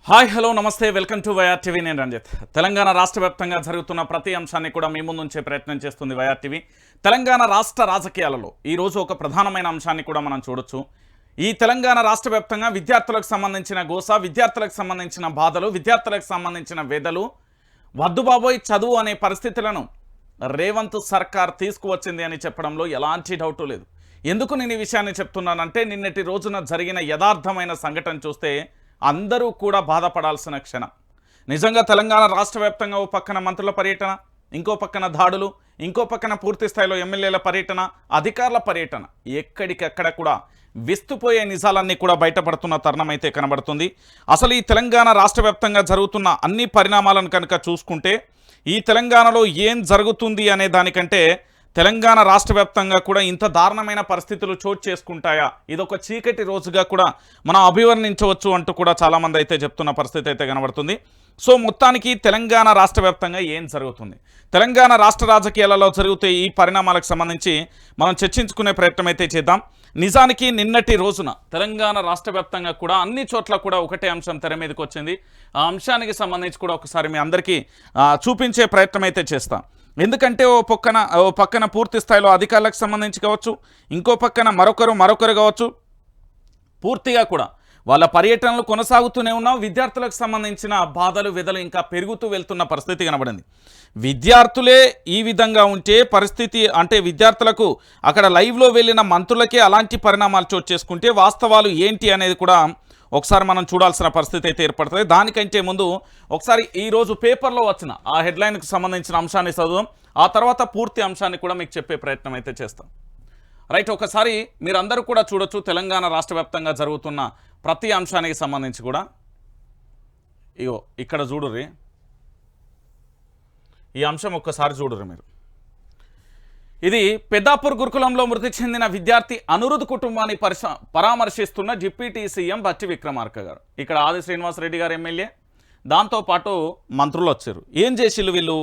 Hi hello నమస్తే welcome to YR TV. నేను రంజిత్. తెలంగాణ రాష్ట్ర వ్యాప్తంగా జరుగుతున్న ప్రతి అంశాన్ని కూడా మీ ముందుంచే ప్రయత్నం చేస్తుంది వైఆర్ టీవీ. తెలంగాణ రాష్ట్ర రాజకీయాలలో ఈరోజు ఒక ప్రధానమైన అంశాన్ని కూడా మనం చూడొచ్చు. ఈ తెలంగాణ రాష్ట్ర వ్యాప్తంగా విద్యార్థులకు సంబంధించిన గోస, విద్యార్థులకు సంబంధించిన బాధలు, విద్యార్థులకు సంబంధించిన వేదలు, వద్దుబాబోయ్ చదువు అనే పరిస్థితులను రేవంత్ సర్కార్ తీసుకువచ్చింది అని చెప్పడంలో ఎలాంటి డౌటు లేదు. ఎందుకు నేను ఈ విషయాన్ని చెప్తున్నానంటే నిన్నటి రోజున జరిగిన యథార్థమైన సంఘటన చూస్తే అందరూ కూడా బాధపడాల్సిన క్షణం. నిజంగా తెలంగాణ రాష్ట్ర వ్యాప్తంగా ఓ పక్కన మంత్రుల పర్యటన, ఇంకో పక్కన దాడులు, ఇంకో పక్కన పూర్తి స్థాయిలో ఎమ్మెల్యేల పర్యటన, అధికారుల పర్యటన, ఎక్కడికక్కడ కూడా విస్తుపోయే నిజాలన్నీ కూడా బయటపడుతున్న తరుణం అయితే కనబడుతుంది. అసలు ఈ తెలంగాణ రాష్ట్ర వ్యాప్తంగా జరుగుతున్న అన్ని పరిణామాలను కనుక చూసుకుంటే ఈ తెలంగాణలో ఏం జరుగుతుంది అనే దానికంటే తెలంగాణ రాష్ట్ర వ్యాప్తంగా కూడా ఇంత దారుణమైన పరిస్థితులు చోటు చేసుకుంటాయా, ఇదొక చీకటి రోజుగా కూడా మనం అభివర్ణించవచ్చు అంటూ కూడా చాలామంది అయితే చెప్తున్న పరిస్థితి అయితే కనబడుతుంది. సో మొత్తానికి తెలంగాణ రాష్ట్ర వ్యాప్తంగా ఏం జరుగుతుంది, తెలంగాణ రాష్ట్ర రాజకీయాలలో జరుగుతే ఈ పరిణామాలకు సంబంధించి మనం చర్చించుకునే ప్రయత్నం అయితే చేద్దాం. నిజానికి నిన్నటి రోజున తెలంగాణ రాష్ట్ర వ్యాప్తంగా కూడా అన్ని చోట్ల కూడా ఒకటే అంశం తెర మీదకి వచ్చింది. ఆ అంశానికి సంబంధించి కూడా ఒకసారి మీ అందరికీ చూపించే ప్రయత్నం అయితే చేస్తాం. ఎందుకంటే ఓ పక్కన పూర్తి స్థాయిలో అధికారులకు సంబంధించి కావచ్చు, ఇంకో పక్కన మరొకరు కావచ్చు, పూర్తిగా కూడా వాళ్ళ పర్యటనలు కొనసాగుతూనే ఉన్నాం. విద్యార్థులకు సంబంధించిన బాధలు వెదలు ఇంకా పెరుగుతూ వెళ్తున్న పరిస్థితి కనబడింది. విద్యార్థులే ఈ విధంగా ఉంటే పరిస్థితి అంటే విద్యార్థులకు అక్కడ లైవ్లో వెళ్ళిన మంత్రులకే అలాంటి పరిణామాలు చోటు చేసుకుంటే వాస్తవాలు ఏంటి అనేది కూడా ఒకసారి మనం చూడాల్సిన పరిస్థితి అయితే ఏర్పడుతుంది. దానికంటే ముందు ఒకసారి ఈరోజు పేపర్లో వచ్చిన ఆ హెడ్లైన్కి సంబంధించిన అంశాన్ని చదువుదాం. ఆ తర్వాత పూర్తి అంశాన్ని కూడా మీకు చెప్పే ప్రయత్నం అయితే చేస్తాం. రైట్, ఒకసారి మీరందరూ కూడా చూడొచ్చు తెలంగాణ రాష్ట్ర వ్యాప్తంగా జరుగుతున్న ప్రతి అంశానికి సంబంధించి కూడా. ఇగో ఇక్కడ చూడుర్రి, ఈ అంశం ఒక్కసారి చూడుర్రి మీరు. ఇది పెద్దాపూర్ గురుకులంలో మృతి చెందిన విద్యార్థి అనిరుద్ కుటుంబాన్ని పరామర్శిస్తున్న డిప్యూటీ సీఎం బట్టి విక్రమార్క గారు. ఇక్కడ ఆది శ్రీనివాసరెడ్డి గారు ఎమ్మెల్యే, దాంతోపాటు మంత్రులు వచ్చారు. ఏం చేసిళ్ళు వీళ్ళు?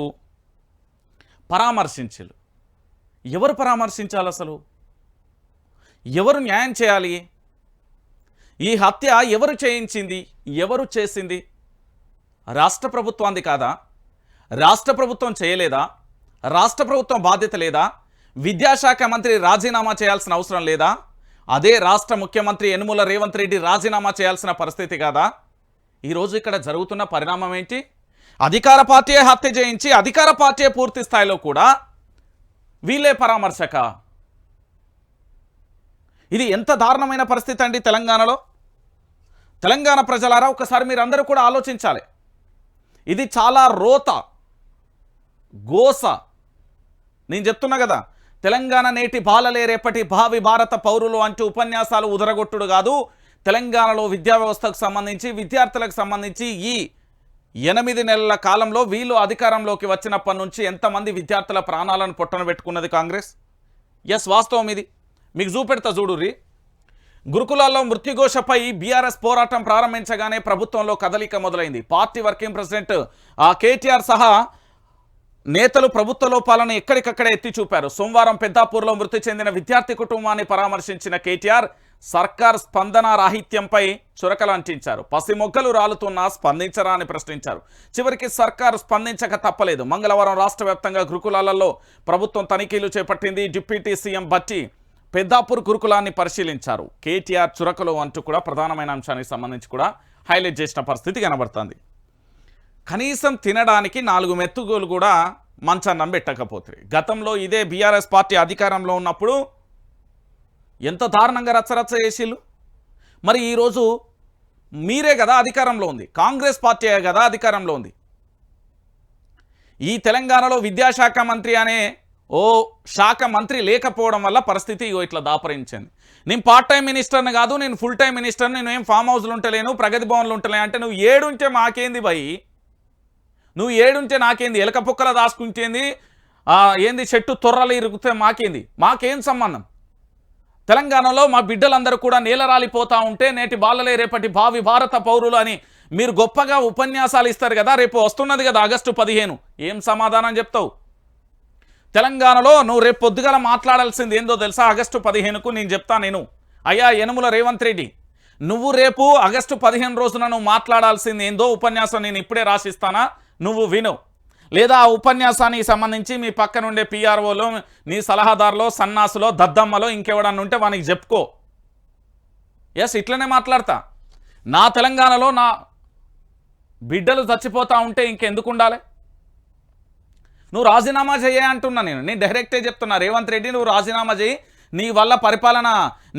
పరామర్శించారు. ఎవరు పరామర్శించాలి? అసలు ఎవరు న్యాయం చేయాలి? ఈ హత్య ఎవరు చేయించింది, ఎవరు చేసింది? రాష్ట్ర ప్రభుత్వాన్ని కాదా? రాష్ట్ర ప్రభుత్వం చేయలేదా? రాష్ట్ర ప్రభుత్వం బాధ్యత లేదా? విద్యాశాఖ మంత్రి రాజీనామా చేయాల్సిన అవసరం లేదా? అదే రాష్ట్ర ముఖ్యమంత్రి యనుమల రేవంత్ రెడ్డి రాజీనామా చేయాల్సిన పరిస్థితి కాదా? ఈరోజు ఇక్కడ జరుగుతున్న పరిణామం ఏంటి? అధికార పార్టీయే హత్య చేయించి అధికార పార్టీయే పూర్తి స్థాయిలో కూడా వీళ్ళే పరామర్శక. ఇది ఎంత దారుణమైన పరిస్థితి అండి తెలంగాణలో. తెలంగాణ ప్రజలారా ఒకసారి మీరందరూ కూడా ఆలోచించాలి. ఇది చాలా రోత గోస. నేను చెప్తున్నా కదా, తెలంగాణ నేటి బాలలే రేపటి భావి భారత పౌరులు అంటూ ఉపన్యాసాలు ఉదరగొట్టుడు కాదు. తెలంగాణలో విద్యా వ్యవస్థకు సంబంధించి విద్యార్థులకు సంబంధించి ఈ 8 నెలల కాలంలో వీళ్ళు అధికారంలోకి వచ్చినప్పటి నుంచి ఎంతమంది విద్యార్థుల ప్రాణాలను పొట్టన పెట్టుకున్నది కాంగ్రెస్. ఎస్, వాస్తవం ఇది. మీకు చూపెడతా చూడుర్రి. గురుకులాల్లో మృత్యుఘోషపై బీఆర్ఎస్ పోరాటం ప్రారంభించగానే ప్రభుత్వంలో కదలిక మొదలైంది. పార్టీ వర్కింగ్ ప్రెసిడెంట్ కేటీఆర్ సహా నేతలు ప్రభుత్వ లోపాలను ఎక్కడికక్కడే ఎత్తి చూపారు. సోమవారం పెద్దాపూర్లో మృతి చెందిన విద్యార్థి కుటుంబాన్ని పరామర్శించిన కేటీఆర్ సర్కార్ స్పందన రాహిత్యంపై చురకలు అంటించారు. పసిమొగ్గలు రాలుతున్నా స్పందించరా అని ప్రశ్నించారు. చివరికి సర్కారు స్పందించక తప్పలేదు. మంగళవారం రాష్ట్ర వ్యాప్తంగా గురుకులాలలో ప్రభుత్వం తనిఖీలు చేపట్టింది. డిప్యూటీ సీఎం బట్టి పెద్దాపూర్ గురుకులాన్ని పరిశీలించారు. కేటీఆర్ చురకలు అంటూ కూడా ప్రధానమైన అంశానికి సంబంధించి కూడా హైలైట్ చేసిన పరిస్థితి కనబడుతుంది. కనీసం తినడానికి 4 మెతుకులు కూడా మంచాన్నం పెట్టకపోతే, గతంలో ఇదే బీఆర్ఎస్ పార్టీ అధికారంలో ఉన్నప్పుడు ఎంత దారుణంగా రచ్చరచ్చ చేసిళ్ళు. మరి ఈరోజు మీరే కదా అధికారంలో ఉంది, కాంగ్రెస్ పార్టీ కదా అధికారంలో ఉంది. ఈ తెలంగాణలో విద్యాశాఖ మంత్రి అనే ఓ శాఖ మంత్రి లేకపోవడం వల్ల పరిస్థితి ఇట్లా దాపరించింది. నేను పార్ట్ టైం మినిస్టర్ని కాదు, నేను ఫుల్ టైం మినిస్టర్, నేను ఏం ఫామ్ హౌస్లు ఉంటలేను, ప్రగతి భవన్లు ఉంటలే అంటే నువ్వు ఏడుంటే మాకేంది భయ్? నువ్వు ఏడుంటే నాకేంది? ఎలక పుక్కల దాచుకుంటేంది? ఏంది చెట్టు తొర్రలు ఇరుగుతే మాకేంది? మాకేం సంబంధం? తెలంగాణలో మా బిడ్డలందరూ కూడా నేలరాలిపోతూ ఉంటే నేటి బాలలే రేపటి భావి భారత పౌరులు అని మీరు గొప్పగా ఉపన్యాసాలు ఇస్తారు కదా. రేపు వస్తున్నది కదా ఆగస్టు 15. ఏం సమాధానం చెప్తావు? తెలంగాణలో నువ్వు రేపు పొద్దుగల మాట్లాడాల్సింది ఏందో తెలుసా? ఆగస్టు 15కు నేను చెప్తా. నేను అయ్యా యనుమల రేవంత్ రెడ్డి, నువ్వు రేపు ఆగస్టు 15 రోజున నువ్వు మాట్లాడాల్సింది ఏందో ఉపన్యాసం నేను ఇప్పుడే రాసిస్తానా, నువ్వు విను. లేదా ఆ ఉపన్యాసానికి సంబంధించి మీ పక్కనుండే పిఆర్ఓలో, నీ సలహాదారులో, సన్నాసులో, దద్దమ్మలో ఇంకెవడన్నా ఉంటే వానికి చెప్పుకో. ఎస్, ఇట్లనే మాట్లాడతా. నా తెలంగాణలో నా బిడ్డలు చచ్చిపోతా ఉంటే ఇంకెందుకు ఉండాలి? నువ్వు రాజీనామా చేయ అంటున్నా. నేను డైరెక్టే చెప్తున్నా, రేవంత్ రెడ్డి నువ్వు రాజీనామా చేయి. నీ వల్ల పరిపాలన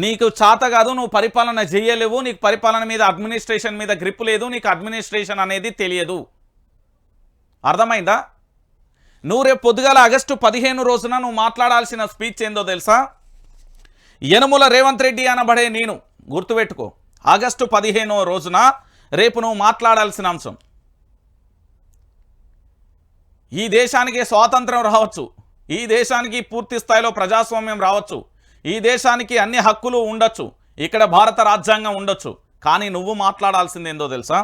నీకు చాత కాదు, నువ్వు పరిపాలన చేయలేవు, నీకు పరిపాలన మీద అడ్మినిస్ట్రేషన్ మీద గ్రిప్ లేదు, నీకు అడ్మినిస్ట్రేషన్ అనేది తెలియదు. అర్థమైందా? నువ్వు రేపు పొద్దుగాల ఆగస్టు 15 రోజున నువ్వు మాట్లాడాల్సిన స్పీచ్ ఏందో తెలుసా? యనుమల రేవంత్ రెడ్డి అనబడే నేను, గుర్తుపెట్టుకో, ఆగస్టు 15 రోజున రేపు నువ్వు మాట్లాడాల్సిన అంశం, ఈ దేశానికి స్వాతంత్రం రావచ్చు, ఈ దేశానికి పూర్తి స్థాయిలో ప్రజాస్వామ్యం రావచ్చు, ఈ దేశానికి అన్ని హక్కులు ఉండొచ్చు, ఇక్కడ భారత రాజ్యాంగం ఉండొచ్చు, కానీ నువ్వు మాట్లాడాల్సింది ఏందో తెలుసా?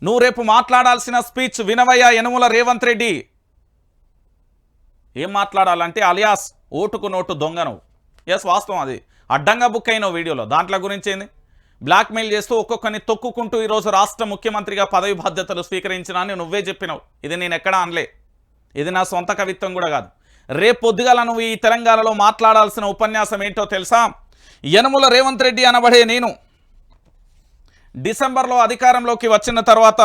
నువ్వు రేపు మాట్లాడాల్సిన స్పీచ్ వినవయ్య యనుమల రేవంత్ రెడ్డి. ఏం మాట్లాడాలంటే అలియాస్ ఓటుకు నోటు దొంగ నువ్వు. ఎస్, వాస్తవం, అది అడ్డంగా బుక్ అయిన వీడియోలో. దాంట్లో గురించి ఏంది? బ్లాక్మెయిల్ చేస్తూ ఒక్కొక్కరిని తొక్కుకుంటూ ఈరోజు రాష్ట్ర ముఖ్యమంత్రిగా పదవి బాధ్యతలు స్వీకరించినా అని నువ్వే చెప్పినావు. ఇది నేను ఎక్కడా అనలే, ఇది నా సొంత కవిత్వం కూడా కాదు. రేపు పొద్దుగాల నువ్వు ఈ తెలంగాణలో మాట్లాడాల్సిన ఉపన్యాసం ఏంటో తెలుసా? యనుమల రేవంత్ రెడ్డి అనబడే నేను డిసెంబర్లో అధికారంలోకి వచ్చిన తర్వాత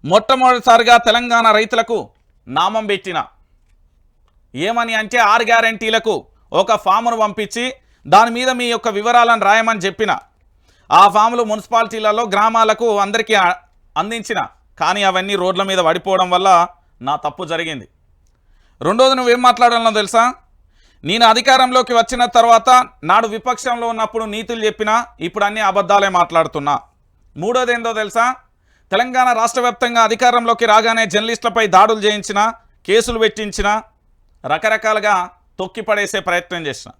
మొట్టమొదటిసారిగా తెలంగాణ రైతులకు నామం పెట్టిన. ఏమని అంటే 6 గ్యారంటీలకు ఒక ఫామును పంపించి దాని మీద మీ యొక్క వివరాలను రాయమని చెప్పిన. ఆ ఫాములు మున్సిపాలిటీలలో గ్రామాలకు అందరికీ అందించిన. కానీ అవన్నీ రోడ్ల మీద పడిపోవడం వల్ల నా తప్పు జరిగింది. రెండోది నువ్వేం మాట్లాడాలో తెలుసా? నేను అధికారంలోకి వచ్చిన తర్వాత నాడు విపక్షంలో ఉన్నప్పుడు నీతులు చెప్పినా, ఇప్పుడు అన్ని అబద్ధాలే మాట్లాడుతున్నా. మూడోది ఏందో తెలుసా? తెలంగాణ రాష్ట్ర వ్యాప్తంగా అధికారంలోకి రాగానే జర్నలిస్టులపై దాడులు చేయించిన, కేసులు పెట్టించిన, రకరకాలుగా తొక్కిపడేసే ప్రయత్నం చేసిన.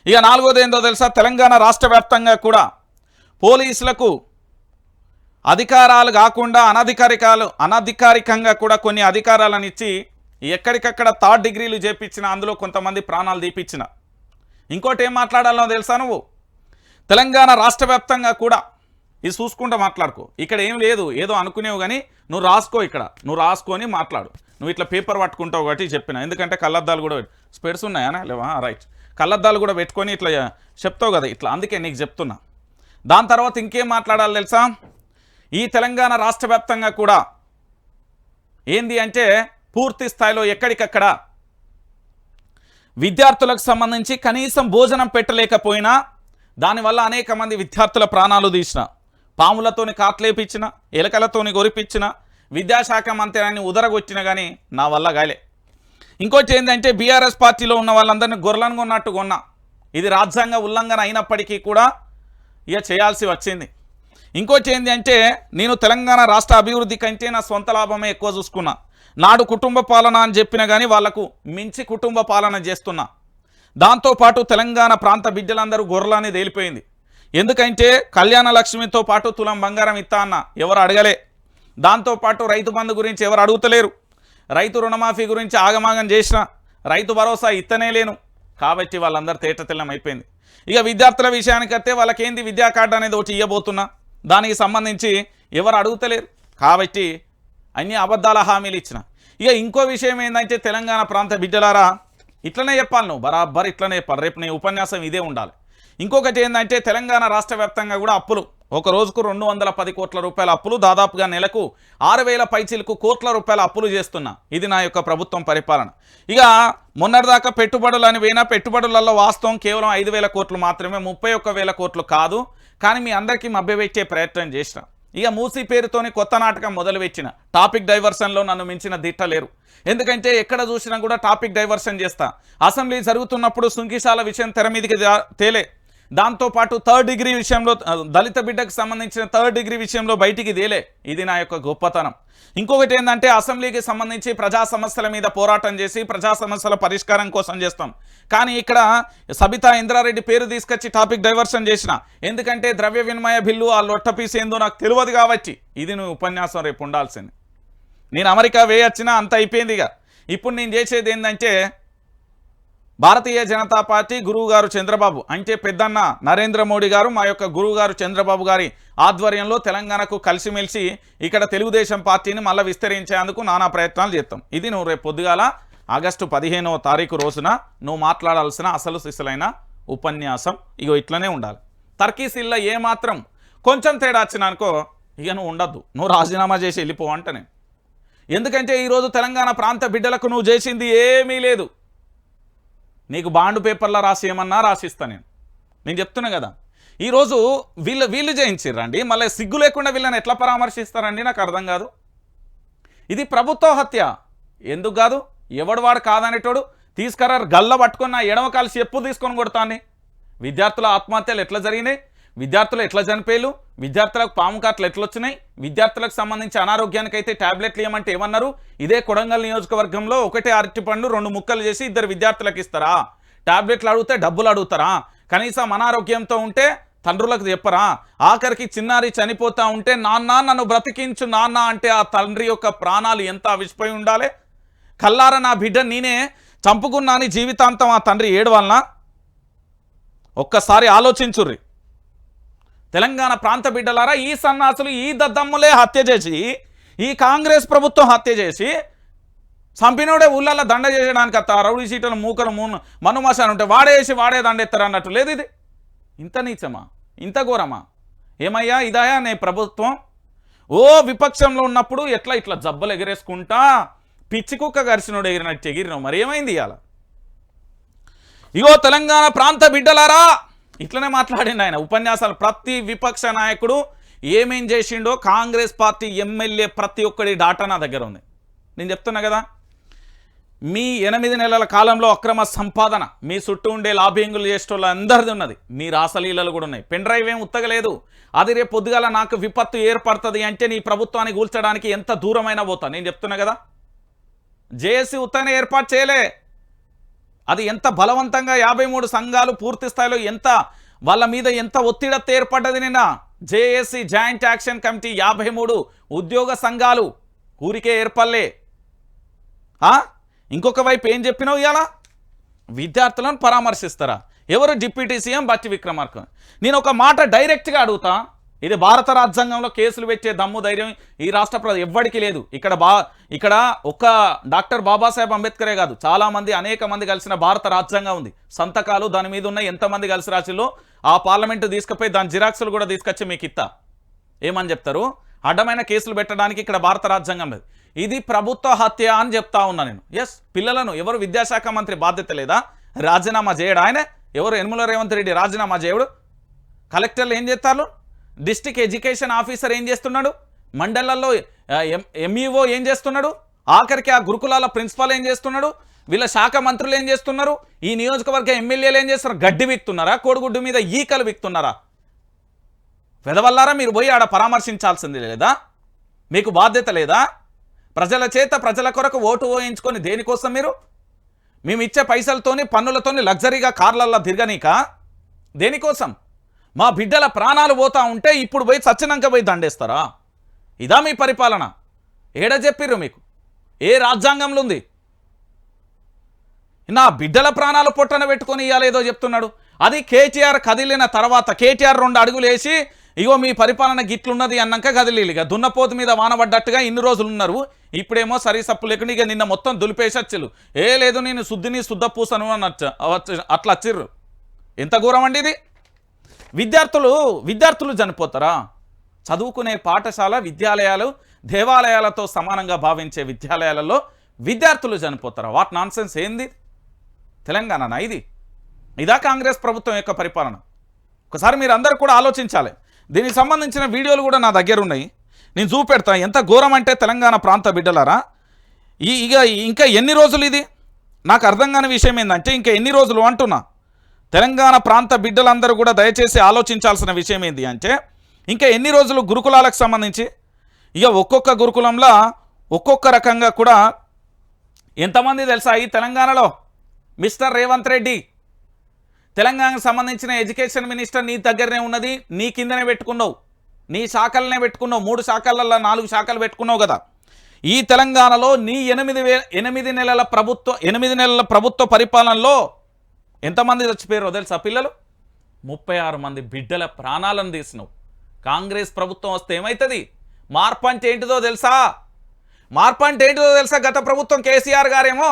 ఇక నాలుగోది ఏందో తెలుసా? తెలంగాణ రాష్ట్ర వ్యాప్తంగా కూడా పోలీసులకు అధికారాలు కాకుండా అనధికారికంగా కూడా కొన్ని అధికారాలను ఇచ్చి ఎక్కడికక్కడ 3rd డిగ్రీలు చేపించిన, అందులో కొంతమంది ప్రాణాలు తీపిచ్చిన. ఇంకోటి ఏం మాట్లాడాలో తెలుసా? నువ్వు తెలంగాణ రాష్ట్ర వ్యాప్తంగా కూడా ఇది చూసుకుంటూ మాట్లాడుకో. ఇక్కడ ఏం లేదు, ఏదో అనుకునేవు కానీ నువ్వు రాసుకో. ఇక్కడ నువ్వు రాసుకొని మాట్లాడు. నువ్వు ఇట్లా పేపర్ పట్టుకుంటావు కాబట్టి చెప్పిన. ఎందుకంటే కళ్ళద్దాలు కూడా స్పెడ్స్ ఉన్నాయా లేవా? రైట్, కళ్ళద్దాలు కూడా పెట్టుకొని ఇట్లా చెప్తావు కదా ఇట్లా, అందుకే నీకు చెప్తున్నా. దాని తర్వాత ఇంకేం మాట్లాడాలి తెలుసా? ఈ తెలంగాణ రాష్ట్ర వ్యాప్తంగా కూడా ఏంది అంటే పూర్తి స్థాయిలో ఎక్కడికక్కడ విద్యార్థులకు సంబంధించి కనీసం భోజనం పెట్టలేకపోయినా దానివల్ల అనేక మంది విద్యార్థుల ప్రాణాలు తీసిన, పాములతోని కాట్లేపించిన, ఎలకలతోని గొరిపించిన, విద్యాశాఖ మంత్రిని ఉదరగొచ్చిన, కానీ నా వల్ల గాలే. ఇంకోటి ఏంటంటే బీఆర్ఎస్ పార్టీలో ఉన్న వాళ్ళందరినీ గొర్రెలను కొన్నట్టు కొన్నా. ఇది రాజ్యాంగ ఉల్లంఘన అయినప్పటికీ కూడా ఇక చేయాల్సి వచ్చింది. ఇంకోటి ఏంటి అంటే నేను తెలంగాణ రాష్ట్ర అభివృద్ధి కంటే నా సొంత లాభమే ఎక్కువ చూసుకున్నా. నాడు కుటుంబ పాలన అని చెప్పినా కానీ వాళ్లకు మించి కుటుంబ పాలన చేస్తున్నా. దాంతోపాటు తెలంగాణ ప్రాంత బిడ్డలందరూ గొర్రెలని తేలిపోయింది. ఎందుకంటే కళ్యాణ లక్ష్మితో పాటు తులం బంగారం ఇస్తా అన్న, ఎవరు అడగలే. దాంతోపాటు రైతు బంధు గురించి ఎవరు అడుగుతలేరు. రైతు రుణమాఫీ గురించి ఆగమాగం చేసిన, రైతు భరోసా ఇత్తనే లేను. కాబట్టి వాళ్ళందరూ తేటతెల్లం అయిపోయింది. ఇక విద్యార్థుల విషయానికి వస్తే వాళ్ళకేంది విద్యా కార్డు అనేది ఒకటి ఇవ్వబోతున్నా, దానికి సంబంధించి ఎవరు అడుగుతలేరు. కాబట్టి అన్ని అబద్ధాల హామీలు ఇచ్చిన. ఇక ఇంకో విషయం ఏంటంటే తెలంగాణ ప్రాంత బిడ్డలారా, ఇట్లనే చెప్పాలి, నువ్వు బరాబర్ ఇట్లనే చెప్పాలి. రేపు నీ ఉపన్యాసం ఇదే ఉండాలి. ఇంకొకటి ఏంటంటే తెలంగాణ రాష్ట్ర వ్యాప్తంగా కూడా అప్పులు, ఒక రోజుకు 210 కోట్ల రూపాయల అప్పులు, దాదాపుగా నెలకు 6000 పైచీలకు కోట్ల రూపాయల అప్పులు చేస్తున్నా. ఇది నా యొక్క ప్రభుత్వం పరిపాలన. ఇక మొన్నటిదాకా పెట్టుబడులు అని పోయినా, పెట్టుబడులలో వాస్తవం కేవలం 5000 కోట్లు మాత్రమే, 31,000 కోట్లు కాదు. కానీ మీ అందరికీ మభ్యపెట్టే ప్రయత్నం చేసిన. ఇక మూసీ పేరుతోని కొత్త నాటకం మొదలుపెట్టిన. టాపిక్ డైవర్షన్లో నన్ను మించిన దిట్టలేరు. ఎందుకంటే ఎక్కడ చూసినా కూడా టాపిక్ డైవర్షన్ చేస్తా. అసెంబ్లీ జరుగుతున్నప్పుడు సుంకిశాల విషయం తెర మీదకి తేలే. దాంతోపాటు 3rd డిగ్రీ విషయంలో, దళిత బిడ్డకు సంబంధించిన 3rd డిగ్రీ విషయంలో బయటికి తేలే. ఇది నా యొక్క గొప్పతనం. ఇంకొకటి ఏంటంటే అసెంబ్లీకి సంబంధించి ప్రజా సమస్యల మీద పోరాటం చేసి ప్రజా సమస్యల పరిష్కారం కోసం చేస్తాం. కానీ ఇక్కడ సబితా ఇంద్రారెడ్డి పేరు తీసుకొచ్చి టాపిక్ డైవర్షన్ చేసిన. ఎందుకంటే ద్రవ్య వినిమయ బిల్లు ఆ లొట్టపీస్ ఏందో నాకు తెలియదు కాబట్టి. ఇది నువ్వు ఉపన్యాసం రేపు ఉండాల్సింది. నేను అమెరికా వేయొచ్చినా అంత అయిపోయింది. ఇక ఇప్పుడు నేను చేసేది ఏంటంటే భారతీయ జనతా పార్టీ గురువు గారు చంద్రబాబు అంటే పెద్దన్న నరేంద్ర మోడీ గారు మా యొక్క గురువు గారు చంద్రబాబు గారి ఆధ్వర్యంలో తెలంగాణకు కలిసిమెలిసి ఇక్కడ తెలుగుదేశం పార్టీని మళ్ళీ విస్తరించేందుకు నానా ప్రయత్నాలు చేస్తాం. ఇది నువ్వు రేపు పొద్దుగాల ఆగస్టు 15వ తారీఖు రోజున నువ్వు మాట్లాడాల్సిన అసలు సిసలైన ఉపన్యాసం ఇగో ఇట్లనే ఉండాలి. తర్కీసిల్లో ఏమాత్రం కొంచెం తేడా వచ్చినానుకో ఇక నువ్వు ఉండద్దు, నువ్వు రాజీనామా చేసి వెళ్ళిపో అంటనే. ఎందుకంటే ఈరోజు తెలంగాణ ప్రాంత బిడ్డలకు నువ్వు చేసింది ఏమీ లేదు. నీకు బాండ్ పేపర్లో రాసి ఏమన్నా రాసిస్తా నేను చెప్తున్నా కదా. ఈరోజు వీళ్ళు చేయించిర్రండి, మళ్ళీ సిగ్గు లేకుండా వీళ్ళని ఎట్లా పరామర్శిస్తారండి నాకు అర్థం కాదు. ఇది ప్రభుత్వ హత్య ఎందుకు కాదు, ఎవడు వాడు కాదనేటోడు తీసుకురా గల్ల పట్టుకున్న ఎడమ కాలు చెప్పు తీసుకొని కొడతాన్ని. విద్యార్థుల ఆత్మహత్యలు ఎట్లా జరిగినాయి, విద్యార్థులు ఎట్లా చనిపోయారు, విద్యార్థులకు పాము కాట్లు ఎట్లొచ్చినాయి, విద్యార్థులకు సంబంధించి అనారోగ్యానికి అయితే ట్యాబ్లెట్లు ఇవ్వమంటే ఏమన్నారు. ఇదే కొడంగల్ నియోజకవర్గంలో ఒకటే అరటిపండు 2 ముక్కలు చేసి 2 విద్యార్థులకు ఇస్తారా? ట్యాబ్లెట్లు అడిగితే డబ్బులు అడుగుతారా? కనీసం అనారోగ్యంతో ఉంటే తండ్రులకు చెప్పరా? ఆఖరికి చిన్నారి చనిపోతా ఉంటే నాన్న నన్ను బ్రతికించు నాన్న అంటే ఆ తండ్రి యొక్క ప్రాణాలు ఎంత అవిసిపోయి ఉండాలి. కల్లార నా బిడ్డ నేనే చంపుకున్నాని జీవితాంతం ఆ తండ్రి ఏడవలన ఒక్కసారి ఆలోచించుర్రి. తెలంగాణ ప్రాంత బిడ్డలారా, ఈ సన్నాసులు ఈ దద్దమ్ములే హత్య చేసి, ఈ కాంగ్రెస్ ప్రభుత్వం హత్య చేసి చంపినోడే ఊళ్ళల్లో దండ చేయడానికి అత్త రౌడీ సీటలు మూకలు మనుమాసాలు ఉంటే వాడే దండెత్తారు అన్నట్టు లేదు. ఇది ఇంత నీచమా, ఇంత ఘోరమా? ఏమయ్యా ఇదాయా నే ప్రభుత్వం? ఓ విపక్షంలో ఉన్నప్పుడు ఇట్లా జబ్బలు ఎగరేసుకుంటా పిచ్చి కుక్క గరిచినోడు ఎగిరినట్టు ఎగిరినావు, మరి ఏమైంది ఇవాళ? ఇగో తెలంగాణ ప్రాంత బిడ్డలారా, ఇట్లనే మాట్లాడిండు ఆయన ఉపన్యాసాలు. ప్రతి విపక్ష నాయకుడు ఏమేం చేసిండో కాంగ్రెస్ పార్టీ ఎమ్మెల్యే ప్రతి ఒక్కడి డాటా నా దగ్గర ఉంది. నేను చెప్తున్నా కదా, మీ 8 నెలల కాలంలో అక్రమ సంపాదన, మీ చుట్టూ ఉండే లాబింగులు చేసేటోళ్ళు అందరిది ఉన్నది, మీ రాసలీలలు కూడా ఉన్నాయి. పెన్ డ్రైవ్ ఏం ఉత్తగలేదు. అది రేపు పొద్దుగాల నాకు విపత్తు ఏర్పడుతుంది అంటే నీ ప్రభుత్వాన్ని కూల్చడానికి ఎంత దూరమైనా పోతా. నేను చెప్తున్నా కదా, జేఏసీ ఉత్తగానే ఏర్పాటు చేయలే. అది ఎంత బలవంతంగా 53 సంఘాలు పూర్తి స్థాయిలో ఎంత వాళ్ళ మీద ఎంత ఒత్తిడి ఏర్పడ్డది. నిన్న జేఏసీ జాయింట్ యాక్షన్ కమిటీ 53 ఉద్యోగ సంఘాలు ఊరికే ఏర్పడలే. ఇంకొక వైపు ఏం చెప్పినావు ఇవాళ? విద్యార్థులను పరామర్శిస్తారా? ఎవరు? డిప్యూటీ సీఎం బట్టి విక్రమార్క. నేను ఒక మాట డైరెక్ట్గా అడుగుతా, ఇది భారత రాజ్యాంగంలో కేసులు పెట్టే దమ్ము ధైర్యం ఈ రాష్ట్ర ఎవ్వడికి లేదు. ఇక్కడ ఒక్క డాక్టర్ బాబాసాహెబ్ అంబేద్కరే కాదు, చాలామంది అనేక మంది కలిసిన భారత రాజ్యాంగం ఉంది. సంతకాలు దాని మీద ఉన్న ఎంతమంది కలిసి రాసిలో ఆ పార్లమెంటు తీసుకుపోయి దాని జిరాక్సులు కూడా తీసుకొచ్చి మీకు ఇస్తా. ఏమని చెప్తారు? అడ్డమైన కేసులు పెట్టడానికి ఇక్కడ భారత రాజ్యాంగం లేదు. ఇది ప్రభుత్వ హత్య అని చెప్తా ఉన్నా నేను. ఎస్, పిల్లలను ఎవరు విద్యాశాఖ మంత్రి బాధ్యత లేదా? రాజీనామా చేయడు ఆయన. ఎవరు? యనమల రేవంత్ రెడ్డి రాజీనామా చేయడు. కలెక్టర్లు ఏం చేస్తారు? డిస్ట్రిక్ట్ ఎడ్యుకేషన్ ఆఫీసర్ ఏం చేస్తున్నాడు? మండలాల్లో ఎంఈఓ ఏం చేస్తున్నాడు? ఆఖరికి ఆ గురుకులాల ప్రిన్సిపాల్ ఏం చేస్తున్నాడు? వీళ్ళ శాఖ మంత్రులు ఏం చేస్తున్నారు? ఈ నియోజకవర్గ ఎమ్మెల్యేలు ఏం చేస్తున్నారు? గడ్డి విక్తున్నారా? కోడిగుడ్డు మీద ఈకలు విక్తున్నారా? పెదవల్లారా, మీరు పోయి ఆడ పరామర్శించాల్సింది లేదా? మీకు బాధ్యత లేదా? ప్రజల చేత ప్రజల కొరకు ఓటు వేయించుకొని దేనికోసం మీరు? మేము ఇచ్చే పైసలతోని పన్నులతోని లగ్జరీగా కార్లల్లో తిరగనీక దేనికోసం? మా బిడ్డల ప్రాణాలు పోతా ఉంటే ఇప్పుడు పోయి చచ్చినాక పోయి దండేస్తారా? ఇదా మీ పరిపాలన? ఏడ చెప్పిర్రు మీకు? ఏ రాజ్యాంగంలో ఉంది? నా బిడ్డల ప్రాణాలు పొట్టన పెట్టుకొని ఇవ్వాలేదో చెప్తున్నాడు. అది కేటీఆర్ కదిలిన తర్వాత, కేటీఆర్ 2 అడుగులు వేసి ఇగో మీ పరిపాలన గిట్లున్నది అన్నాక కదిలిగా దున్నపోతు మీద వానబడ్డట్టుగా ఇన్ని రోజులు ఉన్నారు. ఇప్పుడేమో సరి సప్పు లేకుండా ఇక నిన్న మొత్తం దులిపేసచ్చులు. లేదు నేను శుద్ధిని శుద్ధ పూసను అన్నట్టు అట్లా వచ్చిర్రు. ఎంత ఘోరం అండి ఇది? విద్యార్థులు చనిపోతారా? చదువుకునే పాఠశాల విద్యాలయాలు దేవాలయాలతో సమానంగా భావించే విద్యాలయాలలో విద్యార్థులు చనిపోతారా? వాట్ నాన్సెన్స్ ఏంది? తెలంగాణనా ఇది? ఇదా కాంగ్రెస్ ప్రభుత్వం యొక్క పరిపాలన? ఒకసారి మీరు అందరూ కూడా ఆలోచించాలి. దీనికి సంబంధించిన వీడియోలు కూడా నా దగ్గర ఉన్నాయి, నేను చూపెడతా. ఎంత ఘోరం అంటే తెలంగాణ ప్రాంత బిడ్డలారా, ఇంకా ఎన్ని రోజులు ఇది? నాకు అర్థం కాని విషయం ఏంటంటే ఇంకా ఎన్ని రోజులు అంటున్నా. తెలంగాణ ప్రాంత బిడ్డలందరూ కూడా దయచేసి ఆలోచించాల్సిన విషయం ఏంటి అంటే ఇంకా ఎన్ని రోజులు గురుకులాలకు సంబంధించి ఇక ఒక్కొక్క గురుకులంలో ఒక్కొక్క రకంగా కూడా ఎంతమంది తెలుసా ఈ తెలంగాణలో? మిస్టర్ రేవంత్ రెడ్డి, తెలంగాణకు సంబంధించిన ఎడ్యుకేషన్ మినిస్టర్ నీ దగ్గరనే ఉన్నది, నీ కిందనే పెట్టుకున్నావు, నీ శాఖలనే పెట్టుకున్నావు. 3 శాఖలలో 4 శాఖలు పెట్టుకున్నావు కదా. ఈ తెలంగాణలో నీ 8 నెలల ప్రభుత్వ పరిపాలనలో ఎంతమంది చచ్చిపోయారో తెలుసా పిల్లలు? 36 మంది బిడ్డల ప్రాణాలను తీసినావు. కాంగ్రెస్ ప్రభుత్వం వస్తే ఏమవుతుంది? మార్పు అంటే ఏంటిదో తెలుసా? గత ప్రభుత్వం కేసీఆర్ గారేమో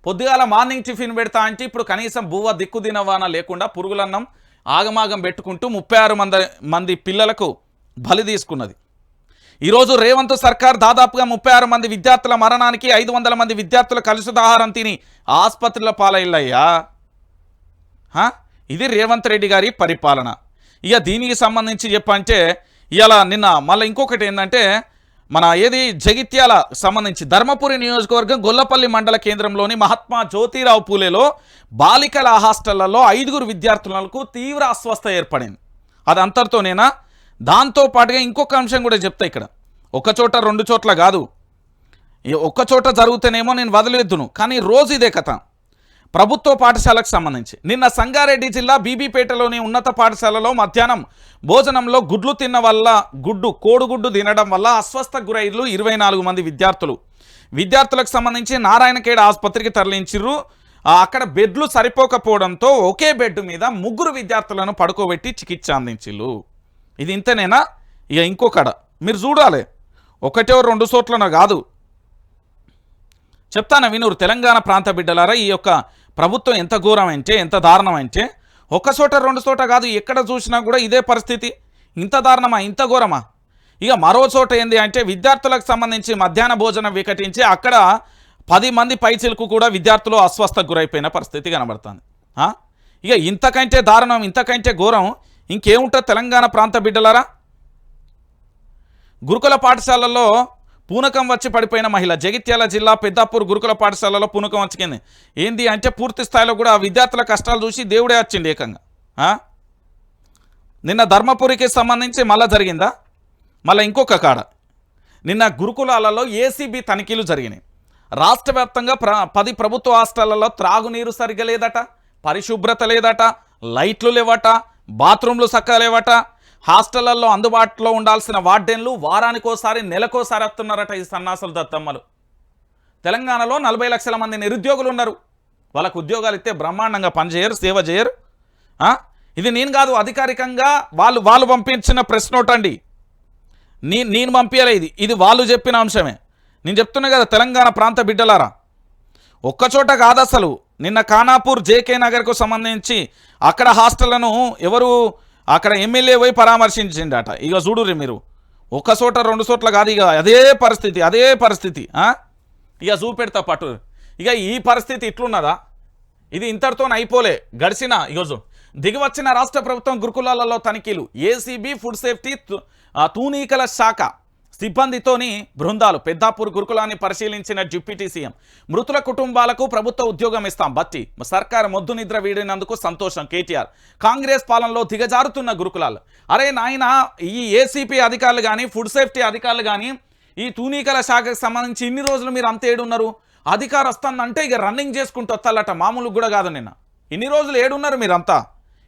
పొద్దుగాల మార్నింగ్ టిఫిన్ పెడతా అంటే ఇప్పుడు కనీసం బువ్వ దిక్కు దినవాన లేకుండా పురుగులన్నం ఆగమాగం పెట్టుకుంటూ 36 మంది పిల్లలకు బలి తీసుకున్నది. ఈరోజు రేవంత్ సర్కార్ దాదాపుగా 36 మంది విద్యార్థుల మరణానికి 500 మంది విద్యార్థుల కలుషితాహారం తిని ఆసుపత్రుల పాలయ్యా. ఇది రేవంత్ రెడ్డి గారి పరిపాలన. ఇక దీనికి సంబంధించి చెప్పంటే ఇలా నిన్న మళ్ళీ ఇంకొకటి ఏంటంటే మన జగిత్యాల సంబంధించి ధర్మపురి నియోజకవర్గం గొల్లపల్లి మండల కేంద్రంలోని మహాత్మా జ్యోతిరావు పూలేలో బాలికల హాస్టళ్లలో 5 విద్యార్థులకు తీవ్ర అస్వస్థ ఏర్పడింది. అది అంతటితోనేనా? దాంతో పాటుగా ఇంకొక అంశం కూడా చెప్తా. ఇక్కడ ఒక చోట 2 చోట్ల కాదు, ఒక్క చోట జరుగుతేనేమో నేను వదిలేద్దును, కానీ రోజు ఇదే కథ. ప్రభుత్వ పాఠశాలకు సంబంధించి నిన్న సంగారెడ్డి జిల్లా బీబీపేటలోని ఉన్నత పాఠశాలలో మధ్యాహ్నం భోజనంలో గుడ్లు తిన్న వల్ల కోడిగుడ్డు తినడం వల్ల అస్వస్థకు గురైలు 24 మంది విద్యార్థులకు సంబంధించి నారాయణఖేడ్ ఆసుపత్రికి తరలించిర్రు. అక్కడ బెడ్లు సరిపోకపోవడంతో ఒకే బెడ్ మీద 3 విద్యార్థులను పడుకోబెట్టి చికిత్స అందించిల్లు. ఇది ఇంతనేనా? ఇక ఇంకొకడ మీరు చూడాలి, 1-2 చోట్లనో కాదు చెప్తాను వినూరు. తెలంగాణ ప్రాంత బిడ్డలారా, ఈ యొక్క ప్రభుత్వం ఎంత ఘోరం అంటే, ఎంత దారుణం అంటే, 1 చోట 2 చోట కాదు, ఎక్కడ చూసినా కూడా ఇదే పరిస్థితి. ఇంత దారుణమా, ఇంత ఘోరమా? ఇక మరో చోట ఏంది అంటే విద్యార్థులకు సంబంధించి మధ్యాహ్న భోజనం వికటించి అక్కడ 10 మంది పైచిలకు కూడా విద్యార్థులు అస్వస్థకు గురైపోయిన పరిస్థితి కనబడుతుంది. ఇక ఇంతకంటే దారుణం, ఇంతకంటే ఘోరం ఇంకేముంటుంది తెలంగాణ ప్రాంత బిడ్డలారా? గురుకుల పాఠశాలలో పూనకం వచ్చి పడిపోయిన మహిళ. జగిత్యాల జిల్లా పెద్దాపూర్ గురుకుల పాఠశాలలో పూనకం వచ్చింది. ఏంది అంటే పూర్తి స్థాయిలో కూడా విద్యార్థుల కష్టాలు చూసి దేవుడే వచ్చింది ఏకంగా. నిన్న ధర్మపురికి సంబంధించి మళ్ళీ జరిగిందా? మళ్ళీ ఇంకొక కాడ నిన్న గురుకులాలలో ఏసీబీ తనిఖీలు జరిగినాయి. రాష్ట్ర వ్యాప్తంగా 10 ప్రభుత్వ హాస్టళ్లలో త్రాగునీరు సరిగా లేదట, పరిశుభ్రత లేదట, లైట్లు లేవట, బాత్రూంలు చక్కగా లేవట. హాస్టళ్లలో అందుబాటులో ఉండాల్సిన వార్డెన్లు వారానికోసారి నెలకోసారి వస్తున్నారట ఈ సన్నాసులు దత్తమ్మలు. తెలంగాణలో 40 లక్షల మంది నిరుద్యోగులు ఉన్నారు. వాళ్ళకు ఉద్యోగాలు ఇస్తే బ్రహ్మాండంగా పనిచేయరు, సేవ చేయరు. ఇది నేను కాదు, అధికారికంగా వాళ్ళు పంపించిన ప్రెస్ నోట్ అండి. నేను పంపించలే, ఇది వాళ్ళు చెప్పిన అంశమే. నేను చెప్తున్నా కదా తెలంగాణ ప్రాంత బిడ్డలారా, ఒక్కచోట కాదు అసలు. నిన్న ఖానాపూర్ జేకే నగర్కు సంబంధించి అక్కడ హాస్టళ్లను ఎవరు అక్కడ ఎమ్మెల్యే పోయి పరామర్శించిండట. ఇక చూడుర్రి మీరు, 1 చోట 2 చోట్ల కాదు, ఇక అదే పరిస్థితి. ఇక చూపెడతా పట్టు. ఇక ఈ పరిస్థితి ఇట్లున్నదా? ఇది ఇంతటితో అయిపోలే. గడిచిన ఈరోజు దిగివచ్చిన రాష్ట్ర ప్రభుత్వం గురుకులాలలో తనిఖీలు. ఏసీబీ, ఫుడ్ సేఫ్టీ, తూనీకల శాఖ సిబ్బందితోని బృందాలు పెద్దాపూర్ గురుకులాన్ని పరిశీలించిన డిప్యూటీ సీఎం. మృతుల కుటుంబాలకు ప్రభుత్వ ఉద్యోగం ఇస్తాం బట్టి. సర్కారు మొద్దు నిద్ర వీడినందుకు సంతోషం కేటీఆర్. కాంగ్రెస్ పాలనలో దిగజారుతున్న గురుకులాలు. అరే నాయన, ఈ ఏసీపీ అధికారులు కానీ, ఫుడ్ సేఫ్టీ అధికారులు కానీ, ఈ తూనీకల శాఖకు సంబంధించి ఇన్ని రోజులు మీరు అంత ఏడున్నారు? అధికారం వస్తుందంటే ఇక రన్నింగ్ చేసుకుంటూ వస్తాలట, మామూలు కూడా కాదు. నిన్న ఇన్ని రోజులు ఏడున్నారు మీరంతా?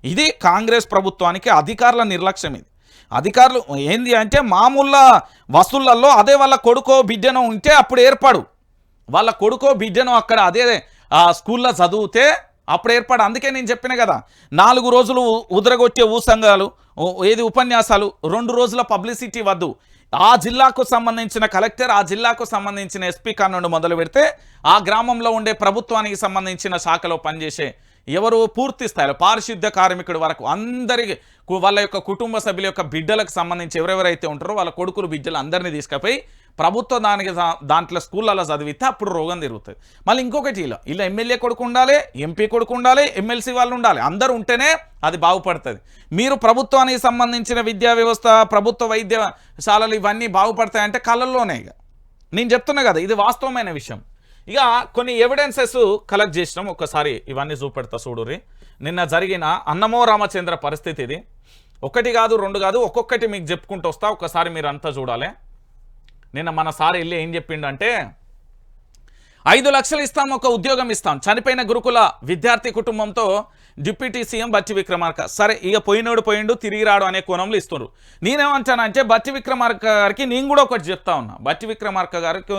ఇది కాంగ్రెస్ ప్రభుత్వానికి అధికారుల నిర్లక్ష్యం. ఇది అధికారులు ఏంది అంటే మామూలు వసూళ్లలో అదే వాళ్ళ కొడుకో బిడ్డనో ఉంటే అప్పుడు ఏర్పాడు. వాళ్ళ కొడుకో బిడ్డనో అక్కడ అదే స్కూల్లో చదివితే అప్పుడు ఏర్పాడు. అందుకే నేను చెప్పిన కదా, 4 రోజులు ఉదరగొట్టే ఊసంగాలు ఉపన్యాసాలు, 2 రోజుల పబ్లిసిటీ వద్దు. ఆ జిల్లాకు సంబంధించిన కలెక్టర్, ఆ జిల్లాకు సంబంధించిన ఎస్పీ కానుండి మొదలు పెడితే ఆ గ్రామంలో ఉండే ప్రభుత్వానికి సంబంధించిన శాఖలో పనిచేసే ఎవరు పూర్తి స్థాయిలో పారిశుద్ధ్య కార్మికుడి వరకు అందరికి వాళ్ళ యొక్క కుటుంబ సభ్యుల యొక్క బిడ్డలకు సంబంధించి ఎవరెవరైతే ఉంటారో వాళ్ళ కొడుకులు బిడ్డలు అందరినీ తీసుకుపోయి ప్రభుత్వం దాంట్లో స్కూళ్ళలో చదివితే అప్పుడు రోగం తిరుగుతుంది. మళ్ళీ ఇంకొకటి ఇలా ఎమ్మెల్యే కొడుకు ఉండాలి, ఎంపీ కొడుకు ఉండాలి, ఎమ్మెల్సీ వాళ్ళు ఉండాలి, అందరూ ఉంటేనే అది బాగుపడుతుంది. మీరు ప్రభుత్వానికి సంబంధించిన విద్యా వ్యవస్థ, ప్రభుత్వ వైద్యశాలలు ఇవన్నీ బాగుపడతాయంటే కళ్ళల్లోనే. ఇక నేను చెప్తున్నా కదా, ఇది వాస్తవమైన విషయం. ఇక కొన్ని ఎవిడెన్సెస్ కలెక్ట్ చేసినాం, ఒక్కసారి ఇవన్నీ చూపెడతా చూడుర్రి. నిన్న జరిగిన అన్నమో రామచంద్ర పరిస్థితి ఇది. 1 కాదు 2 కాదు, ఒక్కొక్కటి మీకు చెప్పుకుంటూ వస్తా, ఒక్కసారి మీరు అంతా చూడాలి. నిన్న మన సార్ వెళ్ళి ఏం చెప్పిండంటే, 5 లక్షలు ఇస్తాం, ఒక ఉద్యోగం ఇస్తాం. చనిపోయిన గురుకుల విద్యార్థి కుటుంబంతో డిప్యూటీ సీఎం బట్టి విక్రమార్క. సరే, ఇక పోయినోడు పోయిండు, తిరిగి రాడు అనే కోణంలో ఇస్తున్నారు. నేనేమంటానంటే బట్టి విక్రమార్క గారికి నేను కూడా ఒకటి చెప్తా ఉన్నా. బట్టి విక్రమార్క గారికి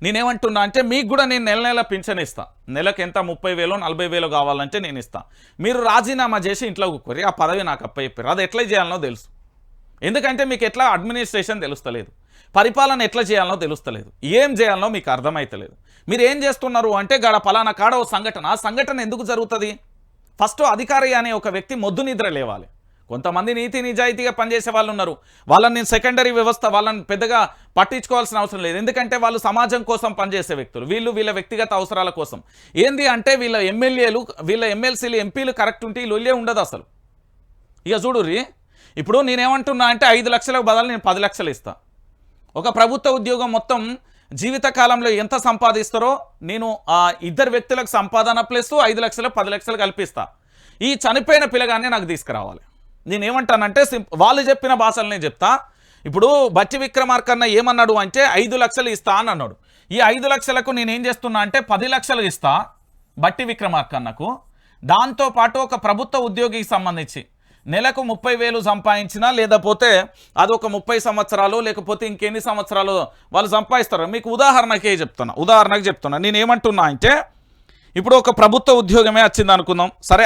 నేనేమంటున్నా అంటే మీకు కూడా నేను నెల నెల పింఛన్ ఇస్తా. నెలకు ఎంత 30,000 40,000 కావాలంటే నేను ఇస్తా. మీరు రాజీనామా చేసి ఇంట్లో కూర్చోరి, ఆ పదవి నాకు అప్పచెప్పారు. అది ఎట్లా చేయాలనో తెలుసు. ఎందుకంటే మీకు ఎట్లా అడ్మినిస్ట్రేషన్ తెలుస్తలేదు, పరిపాలన ఎట్లా చేయాలనో తెలుస్తలేదు, ఏం చేయాలనో మీకు అర్థమైతలేదు. మీరు ఏం చేస్తున్నారు అంటే గడ పలానా కాడ ఓ సంఘటన, ఆ సంఘటన ఎందుకు జరుగుతుంది? ఫస్ట్ అధికారి అనే ఒక వ్యక్తి మొద్దు నిద్ర లేవాలి. కొంతమంది నీతి నిజాయితీగా పనిచేసే వాళ్ళు ఉన్నారు, వాళ్ళని నేను సెకండరీ వ్యవస్థ వాళ్ళని పెద్దగా పట్టించుకోవాల్సిన అవసరం లేదు. ఎందుకంటే వాళ్ళు సమాజం కోసం పనిచేసే వ్యక్తులు, వీళ్ళ వ్యక్తిగత అవసరాల కోసం. ఏంది అంటే వీళ్ళ ఎమ్మెల్యేలు, వీళ్ళ ఎమ్మెల్సీలు, ఎంపీలు కరెక్ట్ ఉంటే వీళ్ళు ఉండదు అసలు. ఇక చూడుర్రి, ఇప్పుడు నేనేమంటున్నా అంటే 5 లక్షలకు బదులు నేను 10 లక్షలు ఇస్తా. ఒక ప్రభుత్వ ఉద్యోగం మొత్తం జీవితకాలంలో ఎంత సంపాదిస్తారో నేను ఆ ఇద్దరు వ్యక్తులకు సంపాదన ప్లస్ 5 లక్షలు 10 లక్షలు కల్పిస్తా. ఈ చనిపోయిన పిల్లగానే నాకు తీసుకురావాలి. నేనేమంటానంటే వాళ్ళు చెప్పిన భాషలనే చెప్తా. ఇప్పుడు బట్టి విక్రమార్కన్న ఏమన్నాడు అంటే 5 లక్షలు ఇస్తా అని అన్నాడు. ఈ 5 లక్షలకు నేనేం చేస్తున్నా అంటే 10 లక్షలు ఇస్తా బట్టి విక్రమార్కన్నకు. దాంతోపాటు ఒక ప్రభుత్వ ఉద్యోగికి సంబంధించి నెలకు 30,000 సంపాదించినా, లేకపోతే అదొక 30 సంవత్సరాలు లేకపోతే ఇంకెన్ని సంవత్సరాలు వాళ్ళు సంపాదిస్తారు. మీకు ఉదాహరణకే చెప్తున్నా. నేనేమంటున్నా అంటే ఇప్పుడు ఒక ప్రభుత్వ ఉద్యోగమే వచ్చింది అనుకుందాం. సరే,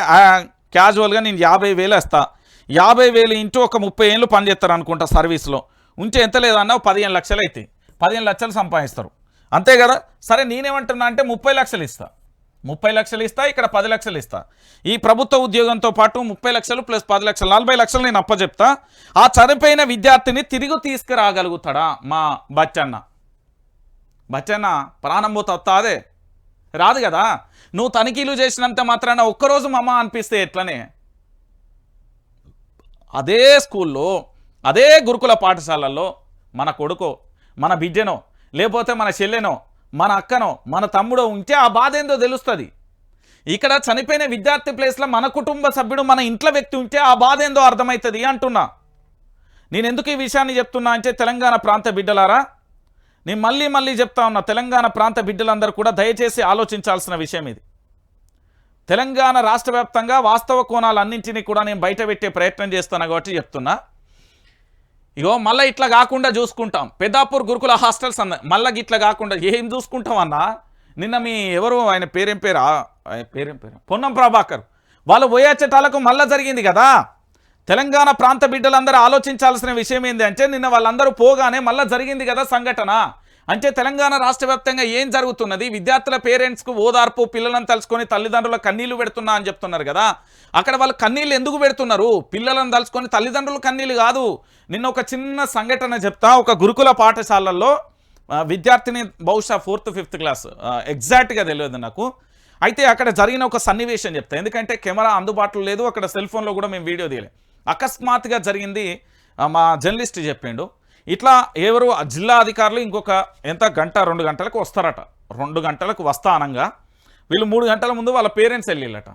క్యాజువల్గా నేను 50,000 ఇస్తా. 50,000 ఇంటూ ఒక 30 ఏళ్ళు పనిచేస్తారు అనుకుంటా సర్వీస్లో. ఉంటే ఎంత లేదన్నా 15 లక్షలు అవుతాయి. 15 లక్షలు సంపాదిస్తారు, అంతే కదా. సరే, నేనేమంటున్నా అంటే 30 లక్షలు ఇస్తా. 30 లక్షలు ఇస్తా, ఇక్కడ 10 లక్షలు ఇస్తా. ఈ ప్రభుత్వ ఉద్యోగంతో పాటు 30 లక్షలు ప్లస్ 10 లక్షలు 40 లక్షలు నేను అప్పచెప్తా. ఆ చనిపోయిన విద్యార్థిని తిరిగి తీసుకురాగలుగుతాడా మా బచ్చన్న? ప్రాణం పోతా అదే రాదు కదా. నువ్వు తనిఖీలు చేసినంత మాత్రాన ఒక్కరోజు మమ్మ అనిపిస్తే ఎట్లనే? అదే స్కూల్లో, అదే గురుకుల పాఠశాలల్లో మన కొడుకో, మన బిడ్డనో, లేకపోతే మన చెల్లెనో, మన అక్కనో, మన తమ్ముడో ఉంటే ఆ బాధ ఏందో తెలుస్తుంది. ఇక్కడ చనిపోయిన విద్యార్థి ప్లేస్లో మన కుటుంబ సభ్యుడు, మన ఇంట్లో వ్యక్తి ఉంటే ఆ బాధ ఏందో అర్థమవుతుంది అంటున్నా. నేను ఎందుకు ఈ విషయాన్ని చెప్తున్నా అంటే తెలంగాణ ప్రాంత బిడ్డలారా, నేను మళ్ళీ చెప్తా ఉన్నా, తెలంగాణ ప్రాంత బిడ్డలందరూ కూడా దయచేసి ఆలోచించాల్సిన విషయం ఇది. తెలంగాణ రాష్ట్ర వ్యాప్తంగా వాస్తవ కోణాలన్నింటినీ కూడా నేను బయట పెట్టే ప్రయత్నం చేస్తాను కాబట్టి చెప్తున్నా. ఇగో మళ్ళీ ఇట్లా కాకుండా చూసుకుంటాం. పెద్దాపూర్ గురుకుల హాస్టల్స్ మళ్ళీ ఇట్లా కాకుండా ఏం చూసుకుంటాం అన్నా? నిన్న మీ ఎవరు ఆయన పేరేం పేరు పొన్నం ప్రభాకర్ వాళ్ళు పోయేచటాలకు మళ్ళీ జరిగింది కదా. తెలంగాణ ప్రాంత బిడ్డలందరూ ఆలోచించాల్సిన విషయం ఏంటి అంటే నిన్న వాళ్ళందరూ పోగానే మళ్ళీ జరిగింది కదా సంఘటన. అంటే తెలంగాణ రాష్ట్ర వ్యాప్తంగా ఏం జరుగుతున్నది? విద్యార్థుల పేరెంట్స్కు ఓదార్పు, పిల్లలను తలుచుకొని తల్లిదండ్రుల కన్నీళ్లు పెడుతున్నా అని చెప్తున్నారు కదా. అక్కడ వాళ్ళు కన్నీళ్ళు ఎందుకు పెడుతున్నారు? పిల్లలను తలుచుకొని తల్లిదండ్రులు కన్నీళ్ళు కాదు. నిన్న ఒక చిన్న సంఘటన చెప్తా. ఒక గురుకుల పాఠశాలల్లో విద్యార్థిని బహుశా 4th 5th క్లాస్, ఎగ్జాక్ట్గా తెలియదు నాకు. అయితే అక్కడ జరిగిన ఒక సన్నివేశం చెప్తా, ఎందుకంటే కెమెరా అందుబాటులో లేదు, అక్కడ సెల్ ఫోన్లో కూడా మేము వీడియో తీయలే. అకస్మాత్తుగా జరిగింది. మా జర్నలిస్ట్ చెప్పిండు, ఇట్లా ఎవరు జిల్లా అధికారులు ఇంకొక గంట 2 గంటలకు వస్తారట. 2 గంటలకు వస్తా అనగా వీళ్ళు 3 గంటల ముందు వాళ్ళ పేరెంట్స్ వెళ్ళిళ్ళట.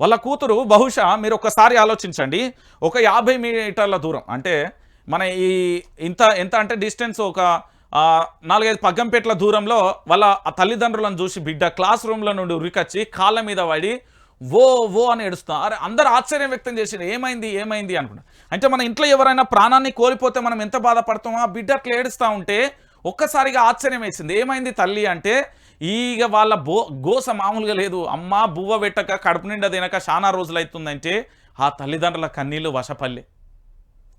వాళ్ళ కూతురు బహుశా మీరు ఒకసారి ఆలోచించండి, ఒక 50 మీటర్ల దూరం, అంటే మన ఈ ఎంత అంటే డిస్టెన్స్ ఒక 4-5 పగ్గంపేట్ల దూరంలో వాళ్ళ తల్లిదండ్రులను చూసి బిడ్డ క్లాస్ రూమ్లో నుండి ఉరికొచ్చి కాళ్ళ మీద పడి ఓ అని ఏడుస్తున్నా. అరే అందరూ ఆశ్చర్యం వ్యక్తం చేసినారు, ఏమైంది అనుకున్నా. అంటే మన ఇంట్లో ఎవరైనా ప్రాణాన్ని కోల్పోతే మనం ఎంత బాధపడతామో, ఆ బిడ్డ అట్లా ఏడుస్తూ ఉంటే ఒక్కసారిగా ఆశ్చర్యం వేసింది. ఏమైంది తల్లి అంటే, ఈగ వాళ్ళ గోస మామూలుగా లేదు. అమ్మ బువ్వ పెట్టక కడుపు నిండా తినక చాలా రోజులు అవుతుందంటే ఆ తల్లిదండ్రుల కన్నీళ్ళు వశపల్లి.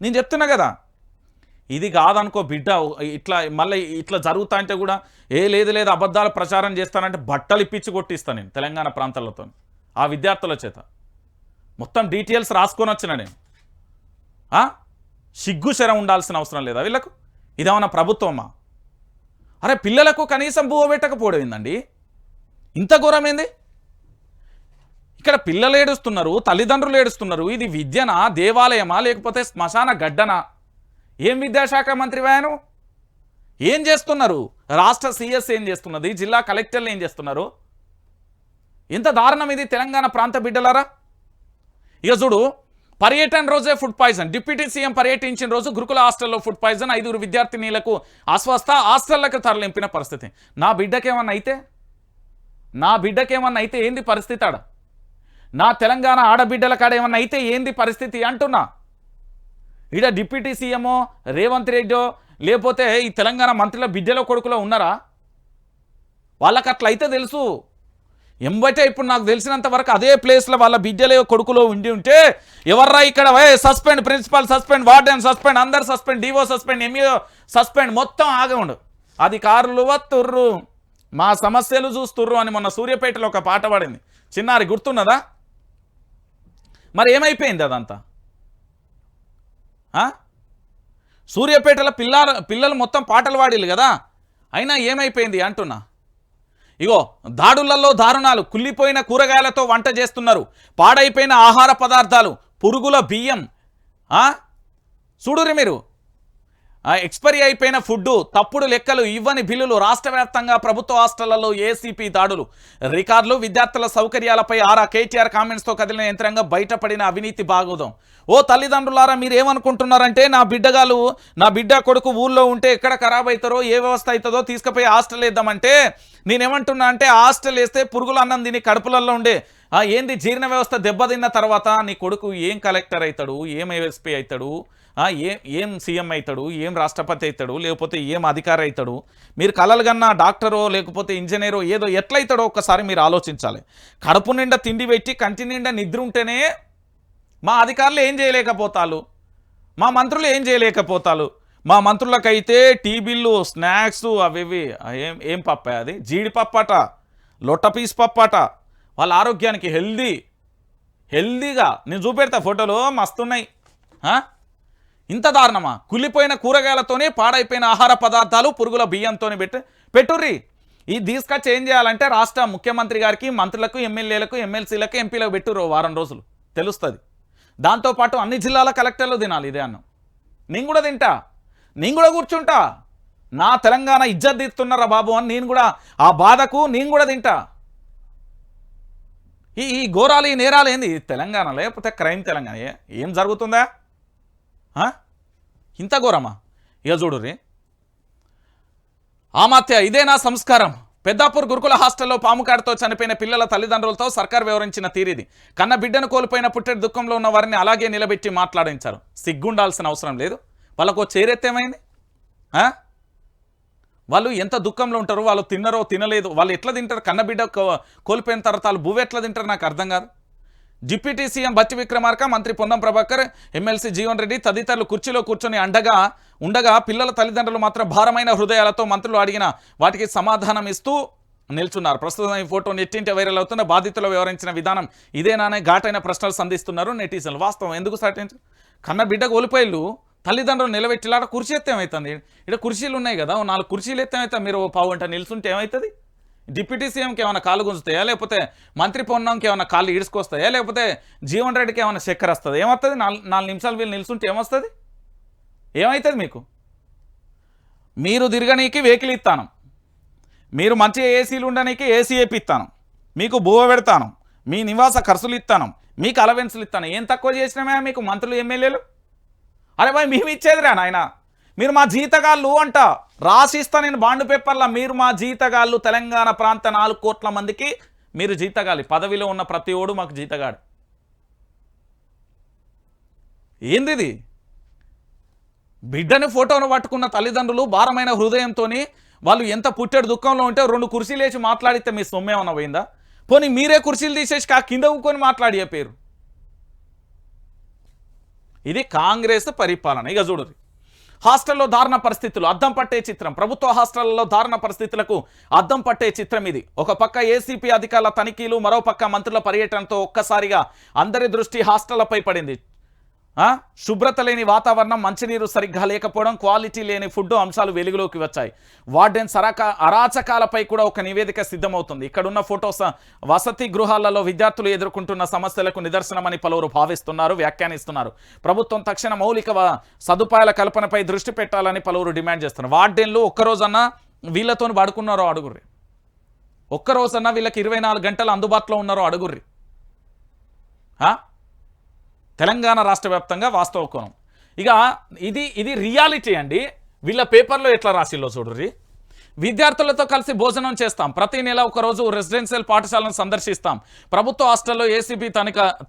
నేను చెప్తున్నా కదా, ఇది కాదనుకో బిడ్డ ఇట్లా మళ్ళీ ఇట్లా జరుగుతా అంటే కూడా లేదు అబద్ధాలు ప్రచారం చేస్తానంటే బట్టలు ఇప్పించి కొట్టిస్తాను నేను తెలంగాణ ప్రాంతాలతో ఆ విద్యార్థుల చేత. మొత్తం డీటెయిల్స్ రాసుకొని వచ్చిన నేను. సిగ్గు శరం ఉండాల్సిన అవసరం లేదా వీళ్ళకు? ఇదేమన్నా ప్రభుత్వమా? అరే పిల్లలకు కనీసం బువ్వ పెట్టకపోవడం ఏందండి? ఇంత ఘోరమైంది. ఇక్కడ పిల్లలు ఏడుస్తున్నారు, తల్లిదండ్రులు ఏడుస్తున్నారు. ఇది విద్యనా, దేవాలయమా, లేకపోతే శ్మశాన గడ్డనా? ఏం విద్యాశాఖ మంత్రి వాయను? ఏం చేస్తున్నారు? రాష్ట్ర సీఎస్ ఏం చేస్తున్నది? జిల్లా కలెక్టర్లు ఏం చేస్తున్నారు? ఎంత దారుణం ఇది తెలంగాణ ప్రాంత బిడ్డలారా. ఇక చూడు, పర్యటన రోజే ఫుడ్ పాయిజన్. డిప్యూటీ సీఎం పర్యటించిన రోజు గురుకుల హాస్టల్లో ఫుడ్ పాయిజన్, 5 విద్యార్థినీలకు అస్వస్థ, హాస్టళ్లకు తరలింపిన పరిస్థితి. నా బిడ్డకేమన్నా అయితే ఏంది పరిస్థితి ఆడ? నా తెలంగాణ ఆడబిడ్డల కాడ ఏమన్నా అయితే ఏంది పరిస్థితి అంటున్నా. ఈడ డిప్యూటీ సీఎమో రేవంత్ రెడ్డో లేకపోతే ఈ తెలంగాణ మంత్రుల బిడ్డలో కొడుకులో ఉన్నారా? వాళ్ళకి అట్లయితే తెలుసు. ఎంబటే ఇప్పుడు నాకు తెలిసినంత వరకు అదే ప్లేస్లో వాళ్ళ బిడ్డలే కొడుకులో ఉంటే ఎవర్రా ఇక్కడ suspend, principal suspend, warden suspend, అందరు సస్పెండ్, డివో సస్పెండ్, ఎంఈఓ సస్పెండ్, మొత్తం ఆగముండు. అధికారులు వత్తుర్రు, మా సమస్యలు చూస్తుర్రు అని మొన్న సూర్యాపేటలో ఒక పాట పాడింది చిన్నారి, గుర్తున్నదా? మరి ఏమైపోయింది అదంతా? సూర్యాపేటలో పిల్లలు మొత్తం పాటలు పాడిల్లు కదా, అయినా ఏమైపోయింది అంటున్నా. ఇగో దాడులలో దారుణాలు, కుళ్ళిపోయిన కూరగాయలతో వంట చేస్తున్నారు, పాడైపోయిన ఆహార పదార్థాలు, పురుగుల బియ్యం, చూడురి మీరు, ఎక్స్పైరీ అయిపోయిన ఫుడ్డు, తప్పుడు లెక్కలు, ఇవ్వని బిల్లులు, రాష్ట్ర వ్యాప్తంగా ప్రభుత్వ హాస్టళ్లలో ఏసీపీ దాడులు, రికార్డులు, విద్యార్థుల సౌకర్యాలపై ఆరా, కేటీఆర్ కామెంట్స్తో కదిలిన యంత్రాంగం, బయటపడిన అవినీతి బాగోదాం. ఓ తల్లిదండ్రులారా, మీరు ఏమనుకుంటున్నారంటే నా బిడ్డ కొడుకు ఊళ్ళో ఉంటే ఎక్కడ ఖరాబ్ అవుతారో, ఏ వ్యవస్థ అవుతుందో తీసుకుపోయి హాస్టల్ వేద్దామంటే నేనేమంటున్నా అంటే, హాస్టల్ వేస్తే పురుగులు అన్నం తిని కడుపులలో ఉండే ఏంది జీర్ణ వ్యవస్థ దెబ్బతిన్న తర్వాత నీ కొడుకు ఏం కలెక్టర్ అవుతాడు, ఏం ఎస్పీ అవుతాడు, ఏం సీఎం అవుతాడు, ఏం రాష్ట్రపతి అవుతాడు, లేకపోతే ఏం అధికారి అవుతాడు? మీరు కలలు కన్నా డాక్టరో లేకపోతే ఇంజనీరో ఏదో ఎట్లయితాడో ఒక్కసారి మీరు ఆలోచించాలి. కడుపు నిండా తిండి పెట్టి కంటి నిండా నిద్ర ఉంటేనే మా అధికారులు ఏం చేయలేకపోతారు, మా మంత్రులు ఏం చేయలేకపోతారు. మా మంత్రులకైతే టీబీలు, స్నాక్స్, అవి ఏం పప్ప, అది జీడిపప్పట, లొట్ట పీస్ పప్పట, వాళ్ళ ఆరోగ్యానికి హెల్దీగా నేను చూపెడతా, ఫోటోలు మస్తున్నాయి. ఇంత దారుణమా? కుళ్ళిపోయిన కూరగాయలతోనే పాడైపోయిన ఆహార పదార్థాలు, పురుగుల బియ్యంతో పెట్టుర్రి. ఈ తీసుకొచ్చి ఏం చేయాలంటే రాష్ట్ర ముఖ్యమంత్రి గారికి, మంత్రులకు, ఎమ్మెల్యేలకు, ఎమ్మెల్సీలకు, ఎంపీలకు పెట్టుర్రు, వారం రోజులు తెలుస్తుంది. దాంతోపాటు అన్ని జిల్లాల కలెక్టర్లు తినాలి ఇదే అన్నం. నేను కూడా తింటా, నేను కూడా కూర్చుంటా. నా తెలంగాణ ఇజ్జత్ తీస్తున్నారా బాబు అని నేను కూడా ఆ బాధకు నేను కూడా తింటా. ఈ ఘోరాలు, ఈ నేరాలు ఏంది తెలంగాణ? లేకపోతే క్రైమ్ తెలంగాణ? ఏం జరుగుతుందా? ఇంత ఘోరమా? ఇక చూడుర్రి, ఆమాత్య ఇదేనా సంస్కారం? పెద్దాపూర్ గురుకుల హాస్టల్లో పాముకాడుతో చనిపోయిన పిల్లల తల్లిదండ్రులతో సర్కార్ వివరించిన తీరిది. కన్న బిడ్డను కోల్పోయిన పుట్టెడు దుఃఖంలో ఉన్న వారిని అలాగే నిలబెట్టి మాట్లాడించారు. సిగ్గుండాల్సిన అవసరం లేదు. వాళ్ళకు చేరెత్తేమైంది? వాళ్ళు ఎంత దుఃఖంలో ఉంటారు, వాళ్ళు తిన్నరో తినలేదు, వాళ్ళు ఎట్లా తింటారు? కన్నబిడ్డ కోల్పోయిన తర్వాత వాళ్ళు భూవి ఎట్లా తింటారు? నాకు అర్థం కాదు. డిప్యూటీ సీఎం బట్టి విక్రమార్క, మంత్రి పొన్నం ప్రభాకర్, ఎమ్మెల్సీ జీవన్ రెడ్డి తదితరులు కుర్చీలో కూర్చొని ఉండగా పిల్లల తల్లిదండ్రులు మాత్రం భారమైన హృదయాలతో మంత్రులు అడిగిన వాటికి సమాధానం ఇస్తూ నిల్చున్నారు. ప్రస్తుతం ఈ ఫోటో నెట్టింటి వైరల్ అవుతున్న బాధితులు వివరించిన విధానం ఇదేనానే ఘాటైన ప్రశ్నలు సంధిస్తున్నారు నెటిజన్లు. వాస్తవం ఎందుకు సాటించు? కన్న బిడ్డ కోల్పోయిళ్ళు తల్లిదండ్రులు నిలబెట్టిలాడ కుర్చీ ఎత్తే ఏమవుతుంది? ఇక్కడ కుర్చీలు ఉన్నాయి కదా, 4 కుర్చీలు ఎత్తే ఏమవుతుంది? మీరు పావు గంట నిల్చుంటే ఏమవుతుంది? డిప్యూటీ సీఎంకి ఏమైనా కాళ్ళు గుంజుతాయా? లేకపోతే మంత్రి పొన్నంకి ఏమైనా కాళ్ళు ఈడ్చుకొస్తాయా? లేకపోతే జీవన్ రెడ్డికి ఏమైనా చక్కెర వస్తుంది? ఏమవుతుంది? 4 నిమిషాలు వీళ్ళు నిల్చుంటే ఏమొస్తుంది? ఏమవుతుంది మీకు? మీరు తిరగనీకి వెహికల్ ఇస్తాను, మీరు మంచిగా ఏసీలు ఉండనీకి ఏసీ వేపిస్తాను, మీకు బువ్వ పెడతాను, మీ నివాస ఖర్చులు ఇస్తాను, మీకు అలవెన్సులు ఇస్తాను. ఏం తక్కువ చేసినామే మీకు మంత్రులు, ఎమ్మెల్యేలు? అరే భాయ్, మేము ఇచ్చేదిరా నాయన, మీరు మా జీతగాళ్ళు అంట రాసిస్తా నేను బాండ్ పేపర్లా. మీరు మా జీతగాళ్ళు, తెలంగాణ ప్రాంత 4 కోట్ల మందికి మీరు జీతగాలి. పదవిలో ఉన్న ప్రతి ఓడు మాకు జీతగాడు. ఏంది? బిడ్డని ఫోటోను పట్టుకున్న తల్లిదండ్రులు భారమైన హృదయంతో వాళ్ళు ఎంత పుట్టెడు దుఃఖంలో ఉంటే 2 కుర్చీలు వేసి మాట్లాడితే మీ సొమ్మేమన్నా పోయిందా? పోనీ మీరే కుర్చీలు తీసేసి కింద ఊకొని మాట్లాడి చెప్పారు. ఇది కాంగ్రెస్ పరిపాలన. ఇక చూడు, హాస్టల్లో దారుణ పరిస్థితులు అద్దం పట్టే చిత్రం. ప్రభుత్వ హాస్టళ్లలో దారుణ పరిస్థితులకు అద్దం పట్టే చిత్రం ఇది. ఒక పక్క ఏసీపీ అధికారుల తనిఖీలు, మరో పక్క మంత్రుల పర్యటనతో ఒక్కసారిగా అందరి దృష్టి హాస్టళ్లపై పడింది. శుభ్రత లేని వాతావరణం, మంచినీరు సరిగ్గా లేకపోవడం, క్వాలిటీ లేని ఫుడ్ అంశాలు వెలుగులోకి వచ్చాయి. వార్డెన్ అరాచకాలపై కూడా ఒక నివేదిక సిద్ధమవుతుంది. ఇక్కడున్న ఫోటోస్ వసతి గృహాలలో విద్యార్థులు ఎదుర్కొంటున్న సమస్యలకు నిదర్శనమని పలువురు భావిస్తున్నారు, వ్యాఖ్యానిస్తున్నారు. ప్రభుత్వం తక్షణ మౌలిక సదుపాయాల కల్పనపై దృష్టి పెట్టాలని పలువురు డిమాండ్ చేస్తున్నారు. వార్డెన్లు ఒక్కరోజన్నా వీళ్ళతో పడుకున్నారో అడుగుర్రి, ఒక్కరోజన్నా వీళ్ళకి 24 గంటలు అందుబాటులో ఉన్నారో అడుగుర్రి. తెలంగాణ రాష్ట్ర వ్యాప్తంగా వాస్తవ కోణం. ఇక ఇది రియాలిటీ అండి. వీళ్ళ పేపర్లో ఎట్లా రాసిల్లో చూడుర్రి. విద్యార్థులతో కలిసి భోజనం చేస్తాం, ప్రతి నెల ఒకరోజు రెసిడెన్షియల్ పాఠశాలను సందర్శిస్తాం, ప్రభుత్వ హాస్టల్లో ఏసీబీ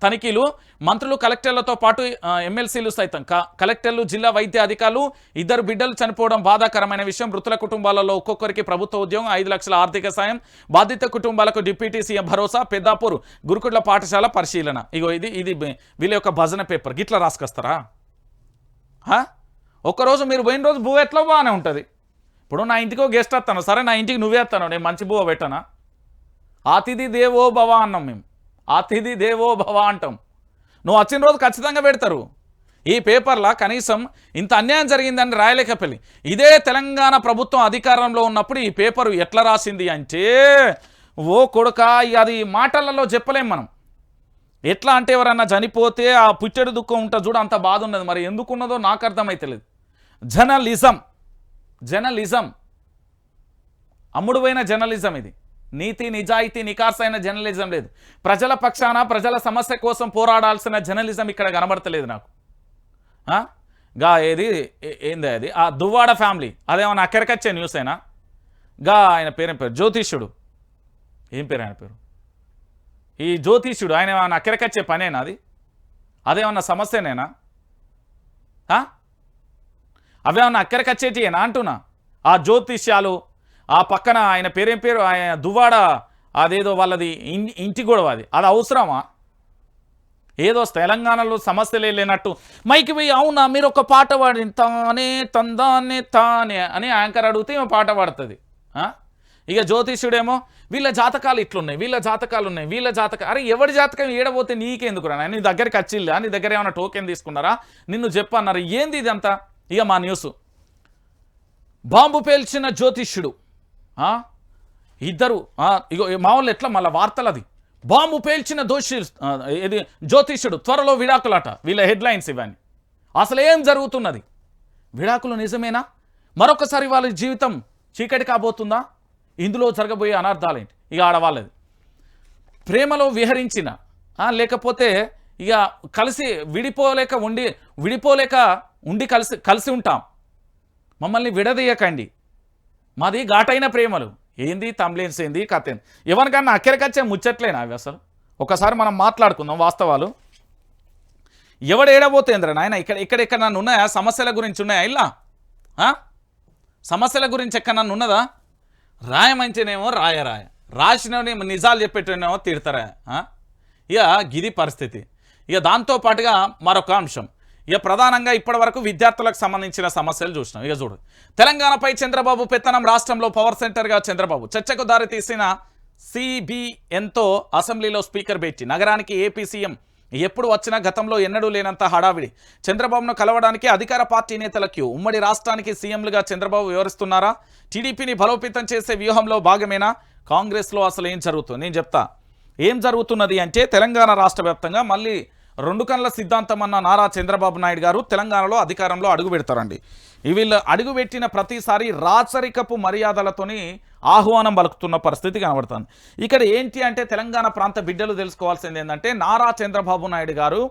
తనిఖీలు, మంత్రులు కలెక్టర్లతో పాటు ఎమ్మెల్సీలు సైతం, కలెక్టర్లు జిల్లా వైద్య అధికారులు, 2 బిడ్డలు చనిపోవడం బాధాకరమైన విషయం, మృతుల కుటుంబాలలో ఒక్కొక్కరికి ప్రభుత్వ ఉద్యోగం, 5 లక్షల ఆర్థిక సాయం, బాధిత కుటుంబాలకు డిప్యూటీ సీఎం భరోసా, పెద్దాపూర్ గురుకుల పాఠశాల పరిశీలన. ఇగో ఇది వీళ్ళ యొక్క భజన పేపర్. గిట్లా రాసుకొస్తారా? ఒక్కరోజు మీరు పోయిన రోజు భూ ఎట్లా బాగానే ఉంటుంది. ఇప్పుడు నా ఇంటికి గెస్ట్ వస్తాను, సరే నా ఇంటికి నువ్వే వస్తాను, నేను మంచి బువ్వ పెట్టనా? అతిథి దేవో భవ అన్నాం మేము, అతిథి దేవో భవ అంటాం. నువ్వు వచ్చిన రోజు ఖచ్చితంగా పెడతారు. ఈ పేపర్లో కనీసం ఇంత అన్యాయం జరిగిందని రాయలేకపోయి. ఇదే తెలంగాణ ప్రభుత్వం అధికారంలో ఉన్నప్పుడు ఈ పేపరు ఎట్లా రాసింది అంటే, ఓ కొడుక, అది మాటలలో చెప్పలేం మనం. ఎట్లా అంటే ఎవరన్నా చనిపోతే ఆ పుట్టెడు దుఃఖం ఉంటుంది చూడ, అంత బాధ ఉన్నది. మరి ఎందుకున్నదో నాకు అర్థమైతలేదు. జర్నలిజం అమ్ముడుపోయిన జర్నలిజం ఇది. నీతి నిజాయితీ నికార్సైన జర్నలిజం లేదు. ప్రజల పక్షాన ప్రజల సమస్య కోసం పోరాడాల్సిన జర్నలిజం ఇక్కడ కనబడతలేదు నాకు. ఏంది అది ఆ దువ్వాడ ఫ్యామిలీ, అదేమన్నా అక్కడికొచ్చే న్యూస్ అయినా? ఆయన పేరేం పేరు? జ్యోతిష్యుడు. ఏం పేరు ఆయన పేరు? ఈ జ్యోతిష్యుడు ఆయన ఏమన్నా అక్కడికొచ్చే పనేనా అది? అదేమన్నా సమస్యనేనా? అవేమన్నా అక్కడికొచ్చేటియేనా అంటున్నా. ఆ జ్యోతిష్యాలు, ఆ పక్కన ఆయన పేరేం పేరు, ఆయన దువ్వాడ, అదేదో వాళ్ళది ఇంటి గొడవ, అది అవసరమా? ఏదో తెలంగాణలో సమస్యలే లేనట్టు మైకి పోయి, అవునా మీరు ఒక పాట పాడి తానే తందానే తానే అని యాంకర్ అడిగితే ఏమో పాట పాడుతుంది. ఇక జ్యోతిష్యుడేమో వీళ్ళ జాతకాలు ఇట్లున్నాయి, వీళ్ళ జాతకాలు ఉన్నాయి, వీళ్ళ జాతకాలు. అరే ఎవరి జాతకం ఏడబోతే నీకెందుకురా? నీ దగ్గరికి వచ్చిల్లా? నీ దగ్గర ఏమైనా టోకెన్ తీసుకున్నారా? నిన్ను చెప్పన్నారు. ఏంది ఇదంతా? ఇక మా న్యూస్, బాంబు పేల్చిన జ్యోతిష్యుడు. 2 ఇగో మా వాళ్ళు ఎట్లా మళ్ళీ వార్తలు, అది బాంబు పేల్చిన ఇది జ్యోతిష్యుడు త్వరలో విడాకులట. వీళ్ళ హెడ్లైన్స్ ఇవన్నీ. అసలు ఏం జరుగుతున్నది? విడాకులు నిజమేనా? మరొకసారి వాళ్ళ జీవితం చీకటి కాబోతుందా? ఇందులో జరగబోయే అనార్థాలేంటి? ఇక ఆడవాళ్ళది ప్రేమలో విహరించిన, లేకపోతే ఇక కలిసి విడిపోలేక ఉండి కలిసి ఉంటాం, మమ్మల్ని విడదీయకండి, మాది ఘాటైన ప్రేమలు. ఏంది తమ్లేన్స్, ఏంది కథ ఏంది? ఎవరికన్నా అక్కడికొచ్చే ముచ్చట్లేనా అవి? అసలు ఒకసారి మనం మాట్లాడుకుందాం వాస్తవాలు. ఎవడేడబోతేంద్ర నాయన? ఇక్కడ నన్ను ఉన్నాయా? సమస్యల గురించి ఉన్నాయా? ఇలా సమస్యల గురించి ఎక్కడ నన్ను ఉన్నదా? రాయమంటేనేమో రాసినవని నిజాలు చెప్పేటేనేమో తిడతారా? ఇక గిది పరిస్థితి. ఇక దాంతోపాటుగా మరొక అంశం, ఇక ప్రధానంగా ఇప్పటివరకు విద్యార్థులకు సంబంధించిన సమస్యలు చూసినాం. ఇక చూడు, తెలంగాణపై చంద్రబాబు పెత్తనం, రాష్ట్రంలో పవర్ సెంటర్గా చంద్రబాబు, చర్చకు దారితీసిన సిబిఎన్తో అసెంబ్లీలో స్పీకర్ భేటీ, నగరానికి ఏపీ సీఎం ఎప్పుడు వచ్చినా గతంలో ఎన్నడూ లేనంత హడావిడి, చంద్రబాబును కలవడానికి అధికార పార్టీ నేతల క్యూ, ఉమ్మడి రాష్ట్రానికి సీఎంలుగా చంద్రబాబు వివరిస్తున్నారా? టీడీపీని బలోపేతం చేసే వ్యూహంలో భాగమేనా? కాంగ్రెస్లో అసలు ఏం జరుగుతుంది? నేను చెప్తా ఏం జరుగుతున్నది అంటే, తెలంగాణ రాష్ట్ర వ్యాప్తంగా మళ్ళీ 2 కళ్ళ సిద్ధాంతం అన్న నారా చంద్రబాబు నాయుడు గారు తెలంగాణలో అధికారంలో అడుగు పెడతారండి. వీళ్ళు అడుగుపెట్టిన ప్రతిసారి రాచరికపు మర్యాదలతోని ఆహ్వానం పలుకుతున్న పరిస్థితి కనబడుతుంది. ఇక్కడ ఏంటి అంటే, తెలంగాణ ప్రాంత బిడ్డలు తెలుసుకోవాల్సింది ఏంటంటే, నారా చంద్రబాబు నాయుడు గారు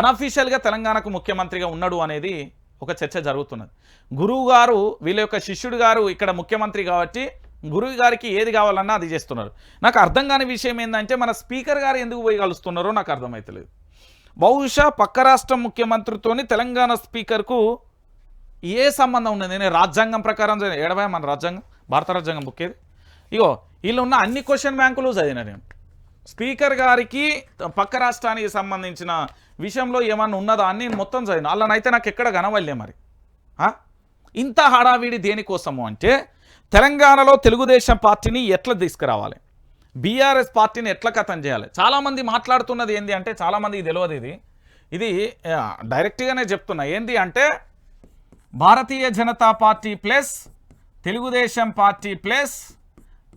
అనఫీషియల్గా తెలంగాణకు ముఖ్యమంత్రిగా ఉన్నాడు అనేది ఒక చర్చ జరుగుతున్నది. గురువు గారు, వీళ్ళ యొక్క శిష్యుడు గారు ఇక్కడ ముఖ్యమంత్రి కాబట్టి గురువు గారికి ఏది కావాలన్నా అది చేస్తున్నారు. నాకు అర్థం కాని విషయం ఏంటంటే, మన స్పీకర్ గారు ఎందుకు పోయి కలుస్తున్నారో నాకు అర్థమవుతలేదు. బహుశా పక్క రాష్ట్రం ముఖ్యమంత్రితోని తెలంగాణ స్పీకర్కు ఏ సంబంధం ఉన్నది? నేను రాజ్యాంగం ప్రకారం ఏడవా, మన రాజ్యాంగం, భారత రాజ్యాంగం బుక్కేది. ఇగో వీళ్ళు ఉన్న అన్ని క్వశ్చన్ బ్యాంకులు చదివిన నేను. స్పీకర్ గారికి పక్క రాష్ట్రానికి సంబంధించిన విషయంలో ఏమన్నా ఉన్నదా అని నేను మొత్తం చదివిన. వాళ్ళనైతే నాకు ఎక్కడ కనవల్లే. మరి ఇంత హడావిడి దేనికోసము అంటే, తెలంగాణలో తెలుగుదేశం పార్టీని ఎట్లా తీసుకురావాలి, బీఆర్ఎస్ పార్టీని ఎట్లా కథం చేయాలి. చాలామంది మాట్లాడుతున్నది ఏంది అంటే, చాలామందికి తెలియదు, ఇది డైరెక్ట్గానే చెప్తున్నా. ఏంది అంటే, Bharatiya Janata party plus Telugudesam party plus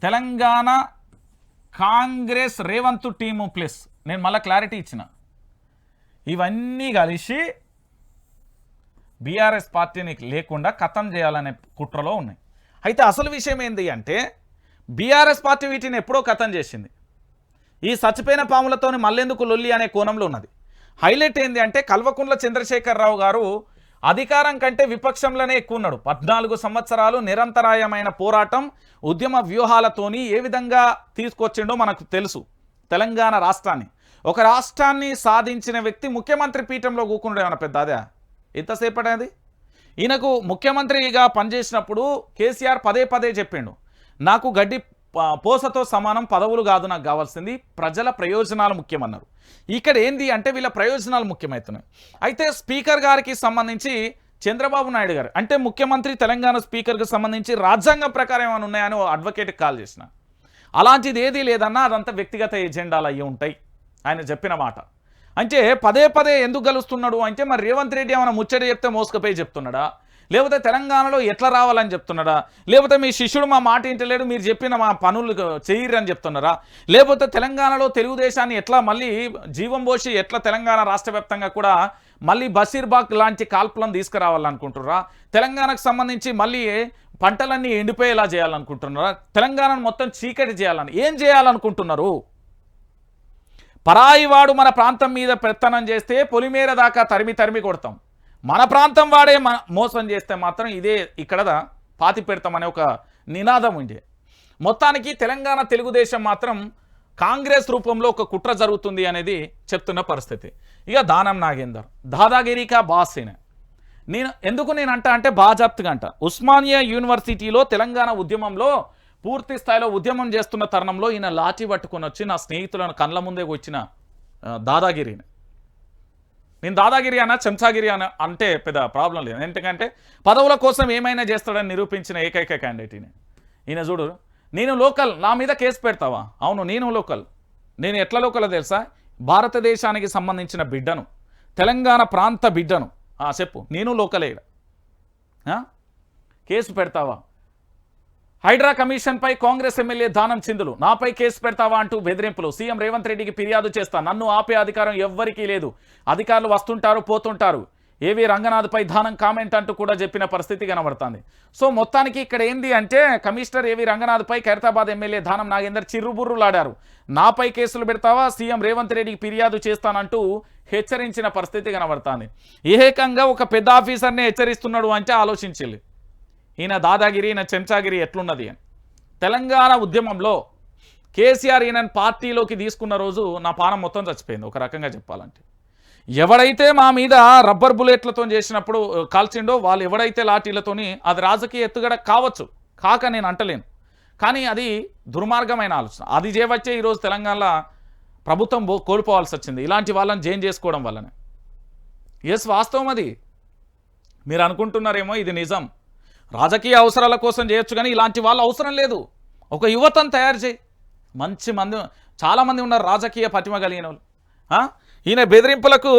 Telangana Congress Revanth team plus, నేను మళ్ళీ క్లారిటీ ఇచ్చిన, ఇవన్నీ కలిసి బీఆర్ఎస్ పార్టీని లేకుండా కథం చేయాలనే కుట్రలో ఉన్నాయి. అయితే అసలు విషయం ఏంటి అంటే, బీఆర్ఎస్ పార్టీ వీటిని ఎప్పుడో కథం చేసింది. ఈ చచ్చిపోయిన పాములతోని మళ్ళెందుకు లొల్లి అనే కోణంలో ఉన్నది. హైలైట్ ఏంది అంటే కల్వకుంట్ల చంద్రశేఖరరావు గారు అధికారం కంటే విపక్షంలోనే ఎక్కువ ఉన్నాడు. 14 సంవత్సరాలు నిరంతరాయమైన పోరాటం ఉద్యమ వ్యూహాలతోని ఏ విధంగా తీసుకొచ్చిండో మనకు తెలుసు. తెలంగాణ రాష్ట్రాన్ని ఒక రాష్ట్రాన్ని సాధించిన వ్యక్తి ముఖ్యమంత్రి పీఠంలో కూకుండే ఏమన్నా పెద్ద అదే ఎంతసేపటి అది. ఈయనకు ముఖ్యమంత్రిగా పనిచేసినప్పుడు కేసీఆర్ పదే పదే చెప్పిండు, నాకు గడ్డి పోసతో సమానం పదవులు కాదు, నాకు కావాల్సింది ప్రజల ప్రయోజనాలు ముఖ్యమన్నారు. ఇక్కడ ఏంది అంటే వీళ్ళ ప్రయోజనాలు ముఖ్యమవుతున్నాయి. అయితే స్పీకర్ గారికి సంబంధించి చంద్రబాబు నాయుడు గారు అంటే ముఖ్యమంత్రి తెలంగాణ స్పీకర్కి సంబంధించి రాజ్యాంగం ప్రకారం ఏమైనా ఉన్నాయని అడ్వకేట్కి కాల్ చేసిన, అలాంటిది ఏదీ లేదన్నా అదంతా వ్యక్తిగత ఎజెండాలు అయ్యి ఉంటాయి ఆయన చెప్పిన మాట. అంటే పదే పదే ఎందుకు గెలుస్తున్నాడు అంటే మరి రేవంత్ రెడ్డి ఏమైనా ముచ్చట చెప్తే మోసుకపోయి చెప్తున్నాడా, లేకపోతే తెలంగాణలో ఎట్లా రావాలని చెప్తున్నాడా, లేకపోతే మీ శిష్యుడు మా మాట ఇంటలేడు మీరు చెప్పిన మా పనులు చేయరు అని చెప్తున్నారా, లేకపోతే తెలంగాణలో తెలుగుదేశాన్ని ఎట్లా మళ్ళీ జీవం పోసి ఎట్లా తెలంగాణ రాష్ట్ర వ్యాప్తంగా కూడా మళ్ళీ బషీర్బాగ్ లాంటి కాల్పులను తీసుకురావాలనుకుంటున్నారా, తెలంగాణకు సంబంధించి మళ్ళీ పంటలన్నీ ఎండిపోయేలా చేయాలనుకుంటున్నారా, తెలంగాణను మొత్తం చీకటి చేయాలని ఏం చేయాలనుకుంటున్నారు? పరాయివాడు మన ప్రాంతం మీద పెత్తనం చేస్తే పొలిమేర దాకా తరిమి తరిమి కొడతాం, మన ప్రాంతం వాడే మోసం చేస్తే మాత్రం ఇదే ఇక్కడ పాతి పెడతామనే ఒక నినాదం ఉండే. మొత్తానికి తెలంగాణ తెలుగుదేశం మాత్రం కాంగ్రెస్ రూపంలో ఒక కుట్ర జరుగుతుంది అనేది చెప్తున్న పరిస్థితి. ఇక దానం నాగేందర్ దాదాగిరికా బాసేనే నేను అంటే బాజాప్తుగా అంట. ఉస్మానియా యూనివర్సిటీలో తెలంగాణ ఉద్యమంలో పూర్తి స్థాయిలో ఉద్యమం చేస్తున్న తరుణంలో ఈయన లాఠీ పట్టుకొని వచ్చి నా స్నేహితులను కళ్ళ ముందే వచ్చిన దాదాగిరిని. నేను దాదాగిరి అన్న చెంచాగిరి అన్న అంటే పెద్ద ప్రాబ్లం లేదు, ఎందుకంటే పదవుల కోసం ఏమైనా చేస్తాడని నిరూపించిన ఏకైక క్యాండిడేట్ ఈయన. చూడు, నేను లోకల్, నా మీద కేసు పెడతావా? అవును నేను లోకల్. నేను ఎట్లా లోకల్ తెలుసా? భారతదేశానికి సంబంధించిన బిడ్డను, తెలంగాణ ప్రాంత బిడ్డను. చెప్పు, నేను లోకలే. కేసు పెడతావా? హైడ్రా కమిషన్పై కాంగ్రెస్ ఎమ్మెల్యే దానం చిందులు, నాపై కేసు పెడతావా అంటూ బెదిరింపులు. సీఎం రేవంత్ రెడ్డికి ఫిర్యాదు చేస్తా, నన్ను ఆపే అధికారం ఎవ్వరికీ లేదు, అధికారులు వస్తుంటారు పోతుంటారు. ఏవి రంగనాథ్పై దానం కామెంట్ అంటూ కూడా చెప్పిన పరిస్థితి కనబడుతుంది. సో మొత్తానికి ఇక్కడ ఏంది అంటే కమిషనర్ ఏవి రంగనాథ్పై ఖైరతాబాద్ ఎమ్మెల్యే దానం నాగేందర్ చిర్రుబుర్రులాడారు. నాపై కేసులు పెడతావా, సీఎం రేవంత్ రెడ్డికి ఫిర్యాదు చేస్తానంటూ హెచ్చరించిన పరిస్థితి కనబడుతుంది. ఏకంగా ఒక పెద్ద ఆఫీసర్ని హెచ్చరిస్తున్నాడు అంటే ఆలోచించాలి. ఈయన దాదాగిరి, ఈయన చెంచాగిరి ఎట్లున్నది అని. తెలంగాణ ఉద్యమంలో కేసీఆర్ ఈయనను పార్టీలోకి తీసుకున్న రోజు నా పానం మొత్తం చచ్చిపోయింది ఒక రకంగా చెప్పాలంటే. ఎవడైతే మా మీద రబ్బర్ బుల్లెట్లతో చేసినప్పుడు కాల్చిండో వాళ్ళు ఎవడైతే లాఠీలతోని, అది రాజకీయ ఎత్తుగడ కావచ్చు, కాక నేను అంటలేను, కానీ అది దుర్మార్గమైన ఆలోచన. అది చేయవచ్చే ఈరోజు తెలంగాణలో ప్రభుత్వం కోల్పోవాల్సి వచ్చింది ఇలాంటి వాళ్ళని జైన్ చేసుకోవడం వల్లనే. ఎస్, వాస్తవం అది. మీరు అనుకుంటున్నారేమో ఇది నిజం, రాజకీయ అవసరాల కోసం చేయొచ్చు, కానీ ఇలాంటి వాళ్ళు అవసరం లేదు. ఒక యువతను తయారు చేయి. మంచి మంది చాలామంది ఉన్నారు రాజకీయ పటిమ కలిగిన వాళ్ళు. ఈయన బెదిరింపులకు,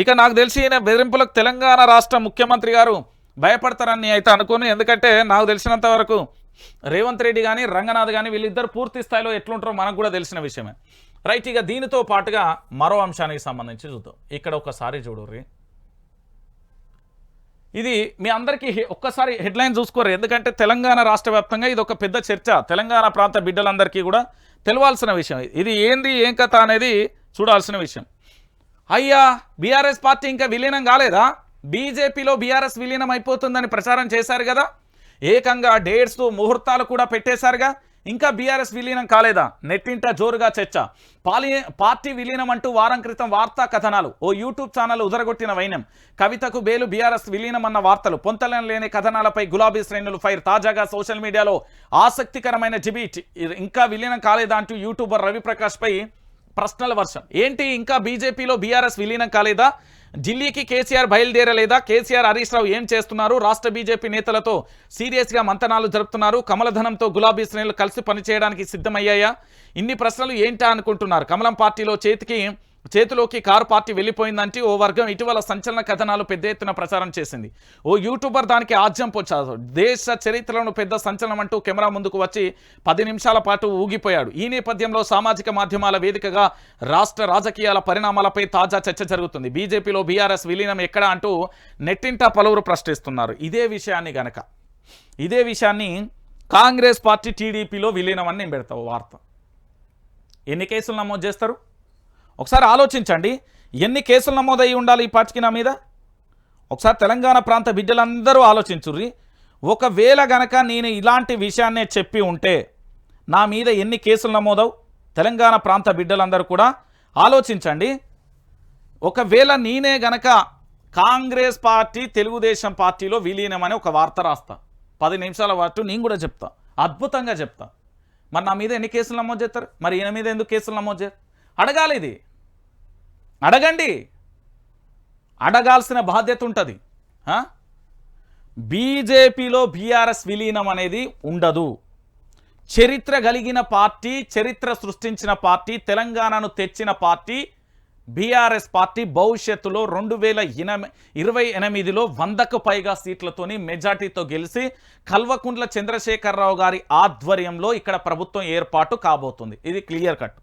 ఇక నాకు తెలిసి ఈయన బెదిరింపులకు తెలంగాణ రాష్ట్ర ముఖ్యమంత్రి గారు భయపడతారని అయితే అనుకోను. ఎందుకంటే నాకు తెలిసినంత వరకు రేవంత్ రెడ్డి కానీ రంగనాథ్ కానీ వీళ్ళిద్దరు పూర్తి స్థాయిలో ఎట్లుంటారో మనకు కూడా తెలిసిన విషయమే. రైట్, ఇక దీనితో పాటుగా మరో అంశానికి సంబంధించి చూద్దాం. ఇక్కడ ఒకసారి చూడుర్రి, ఇది మీ అందరికీ ఒక్కసారి హెడ్లైన్ చూసుకోరు, ఎందుకంటే తెలంగాణ రాష్ట్ర వ్యాప్తంగా ఇది ఒక పెద్ద చర్చ. తెలంగాణ ప్రాంత బిడ్డలందరికీ కూడా తెలవాల్సిన విషయం. ఇది ఏంది ఏం కథ అనేది చూడాల్సిన విషయం. అయ్యా, బీఆర్ఎస్ పార్టీ ఇంకా విలీనం కాలేదా? బీజేపీలో బీఆర్ఎస్ విలీనం అయిపోతుందని ప్రచారం చేశారు కదా, ఏకంగా డేట్స్ ముహూర్తాలు కూడా పెట్టేశారుగా, ఇంకా బీఆర్ఎస్ విలీనం కాలేదా? నెట్టింట జోరుగా చర్చ. పార్టీ విలీనం అంటూ వారం క్రితం వార్తా కథనాలు, ఓ యూట్యూబ్ ఛానల్ ఉదరగొట్టిన వైనం. కవితకు బేలు, బీఆర్ఎస్ విలీనం అన్న వార్తలు, పొంతలం లేని కథనాలపై గులాబీ శ్రేణులు ఫైర్. తాజాగా సోషల్ మీడియాలో ఆసక్తికరమైన డిబేట్. ఇంకా విలీనం కాలేదా అంటూ యూట్యూబర్ రవిప్రకాష్ పై ప్రశ్నల వర్షం. ఏంటి, ఇంకా బీజేపీలో బీఆర్ఎస్ విలీనం కాలేదా? ఢిల్లీకి కేసీఆర్ బయలుదేరలేదా? కేసీఆర్, హరీష్ రావు ఏం చేస్తున్నారు? రాష్ట్ర బీజేపీ నేతలతో సీరియస్గా మంతనాలు జరుపుతున్నారు. కమలధనంతో గులాబీ శ్రేణులు కలిసి పనిచేయడానికి సిద్ధమయ్యాయా? ఇన్ని ప్రశ్నలు ఏంటా అనుకుంటున్నారు. కమలం పార్టీలో చేతిలోకి కారు పార్టీ వెళ్ళిపోయిందంటే ఓ వర్గం ఇటీవల సంచలన కథనాలు పెద్ద ఎత్తున ప్రచారం చేసింది. ఓ యూట్యూబర్ దానికి ఆజ్యం పొచ్చారు. దేశ చరిత్రలను పెద్ద సంచలనం అంటూ కెమెరా ముందుకు వచ్చి 10 నిమిషాల పాటు ఊగిపోయాడు. ఈ నేపథ్యంలో సామాజిక మాధ్యమాల వేదికగా రాష్ట్ర రాజకీయాల పరిణామాలపై తాజా చర్చ జరుగుతుంది. బీజేపీలో బీఆర్ఎస్ విలీనం ఎక్కడ అంటూ నెట్టింట పలువురు ప్రశ్నిస్తున్నారు. ఇదే విషయాన్ని కాంగ్రెస్ పార్టీ టీడీపీలో విలీనం అని నేను పెడతావు వార్త. ఎన్ని కేసులు నమోదు చేస్తారు? ఒకసారి ఆలోచించండి, ఎన్ని కేసులు నమోదయ్యి ఉండాలి ఈ పాటికి నా మీద? ఒకసారి తెలంగాణ ప్రాంత బిడ్డలందరూ ఆలోచించుర్రి. ఒకవేళ గనక నేను ఇలాంటి విషయాన్నే చెప్పి ఉంటే నా మీద ఎన్ని కేసులు నమోదవు? తెలంగాణ ప్రాంత బిడ్డలందరూ కూడా ఆలోచించండి. ఒకవేళ నేనే గనక కాంగ్రెస్ పార్టీ తెలుగుదేశం పార్టీలో విలీనమని ఒక వార్త రాస్తా, 10 నిమిషాల పాటు నేను కూడా చెప్తా, అద్భుతంగా చెప్తా. మరి నా మీద ఎన్ని కేసులు నమోదు చేస్తారు? మరి ఈయన మీద ఎందుకు కేసులు నమోదు చేయరు? అడగాలి. ఇది అడగండి, అడగాల్సిన బాధ్యత ఉంటుంది. బీజేపీలో బీఆర్ఎస్ విలీనం అనేది ఉండదు. చరిత్ర కలిగిన పార్టీ, చరిత్ర సృష్టించిన పార్టీ, తెలంగాణను తెచ్చిన పార్టీ బీఆర్ఎస్ పార్టీ. భవిష్యత్తులో 2028లో 100కు పైగా సీట్లతోని మెజార్టీతో గెలిచి కల్వకుంట్ల చంద్రశేఖరరావు గారి ఆధ్వర్యంలో ఇక్కడ ప్రభుత్వం ఏర్పాటు కాబోతుంది. ఇది క్లియర్ కట్.